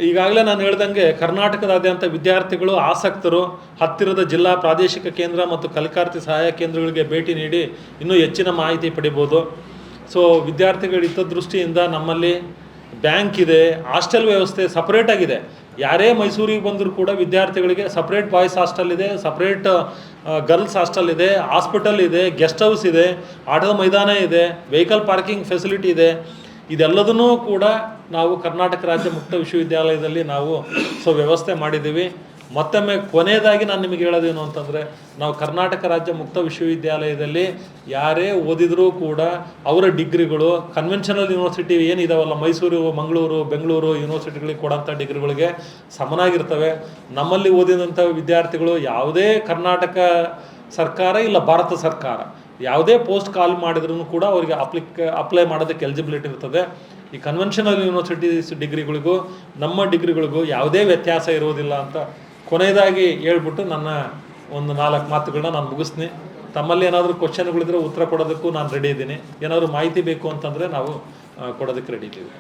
ಈಗಾಗಲೇ ನಾನು ಹೇಳ್ದಂಗೆ ಕರ್ನಾಟಕದಾದ್ಯಂತ ವಿದ್ಯಾರ್ಥಿಗಳು ಆಸಕ್ತರು ಹತ್ತಿರದ ಜಿಲ್ಲಾ ಪ್ರಾದೇಶಿಕ ಕೇಂದ್ರ ಮತ್ತು ಕಲಿಕಾರ್ಥಿ ಸಹಾಯ ಕೇಂದ್ರಗಳಿಗೆ ಭೇಟಿ ನೀಡಿ ಇನ್ನೂ ಹೆಚ್ಚಿನ ಮಾಹಿತಿ ಪಡಿಬೋದು. ಸೊ ವಿದ್ಯಾರ್ಥಿಗಳ ಹಿತದೃಷ್ಟಿಯಿಂದ ನಮ್ಮಲ್ಲಿ ಬ್ಯಾಂಕ್ ಇದೆ, ಹಾಸ್ಟೆಲ್ ವ್ಯವಸ್ಥೆ ಸಪ್ರೇಟಾಗಿದೆ. ಯಾರೇ ಮೈಸೂರಿಗೆ ಬಂದರೂ ಕೂಡ ವಿದ್ಯಾರ್ಥಿಗಳಿಗೆ ಸಪ್ರೇಟ್ ಬಾಯ್ಸ್ ಹಾಸ್ಟೆಲ್ ಇದೆ, ಸಪ್ರೇಟ್ ಗರ್ಲ್ಸ್ ಹಾಸ್ಟೆಲ್ ಇದೆ, ಹಾಸ್ಪಿಟಲ್ ಇದೆ, ಗೆಸ್ಟ್ ಹೌಸ್ ಇದೆ, ಆಟದ ಮೈದಾನ ಇದೆ, ವೆಹಿಕಲ್ ಪಾರ್ಕಿಂಗ್ ಫೆಸಿಲಿಟಿ ಇದೆ. ಇದೆಲ್ಲದನ್ನೂ ಕೂಡ ನಾವು ಕರ್ನಾಟಕ ರಾಜ್ಯ ಮುಕ್ತ ವಿಶ್ವವಿದ್ಯಾಲಯದಲ್ಲಿ ನಾವು ವ್ಯವಸ್ಥೆ ಮಾಡಿದ್ದೀವಿ. ಮತ್ತೊಮ್ಮೆ ಕೊನೆಯದಾಗಿ ನಾನು ನಿಮಗೆ ಹೇಳೋದೇನು ಅಂತಂದರೆ, ನಾವು ಕರ್ನಾಟಕ ರಾಜ್ಯ ಮುಕ್ತ ವಿಶ್ವವಿದ್ಯಾಲಯದಲ್ಲಿ ಯಾರೇ ಓದಿದರೂ ಕೂಡ ಅವರ ಡಿಗ್ರಿಗಳು ಕನ್ವೆನ್ಷನಲ್ ಯೂನಿವರ್ಸಿಟಿ ಏನಿದಾವಲ್ಲ, ಮೈಸೂರು, ಮಂಗಳೂರು, ಬೆಂಗಳೂರು ಯೂನಿವರ್ಸಿಟಿಗಳಿಗೆ ಕೊಡೋಂಥ ಡಿಗ್ರಿಗಳಿಗೆ ಸಮನಾಗಿರ್ತವೆ. ನಮ್ಮಲ್ಲಿ ಓದಿದಂಥ ವಿದ್ಯಾರ್ಥಿಗಳು ಯಾವುದೇ ಕರ್ನಾಟಕ ಸರ್ಕಾರ ಇಲ್ಲ ಭಾರತ ಸರ್ಕಾರ ಯಾವುದೇ ಪೋಸ್ಟ್ ಕಾಲ್ ಮಾಡಿದ್ರೂ ಕೂಡ ಅವರಿಗೆ ಅಪ್ಲೈ ಮಾಡೋದಕ್ಕೆ ಎಲಿಜಿಬಿಲಿಟಿ ಇರ್ತದೆ. ಈ ಕನ್ವೆನ್ಷನಲ್ ಯೂನಿವರ್ಸಿಟೀಸ್ ಡಿಗ್ರಿಗಳಿಗೂ ನಮ್ಮ ಡಿಗ್ರಿಗಳಿಗೂ ಯಾವುದೇ ವ್ಯತ್ಯಾಸ ಇರೋದಿಲ್ಲ ಅಂತ ಕೊನೆಯದಾಗಿ ಹೇಳ್ಬಿಟ್ಟು ನನ್ನ ಒಂದು 4 ಮಾತುಗಳನ್ನ ನಾನು ಮುಗಿಸ್ತೀನಿ. ತಮ್ಮಲ್ಲಿ ಏನಾದರೂ ಕ್ವಶನ್ಗಳಿದ್ರೆ ಉತ್ತರ ಕೊಡೋದಕ್ಕೂ ನಾನು ರೆಡಿ ಇದ್ದೀನಿ. ಏನಾದರೂ ಮಾಹಿತಿ ಬೇಕು ಅಂತಂದರೆ ನಾವು ಕೊಡೋದಕ್ಕೆ ರೆಡಿ ಇದ್ದೀವಿ.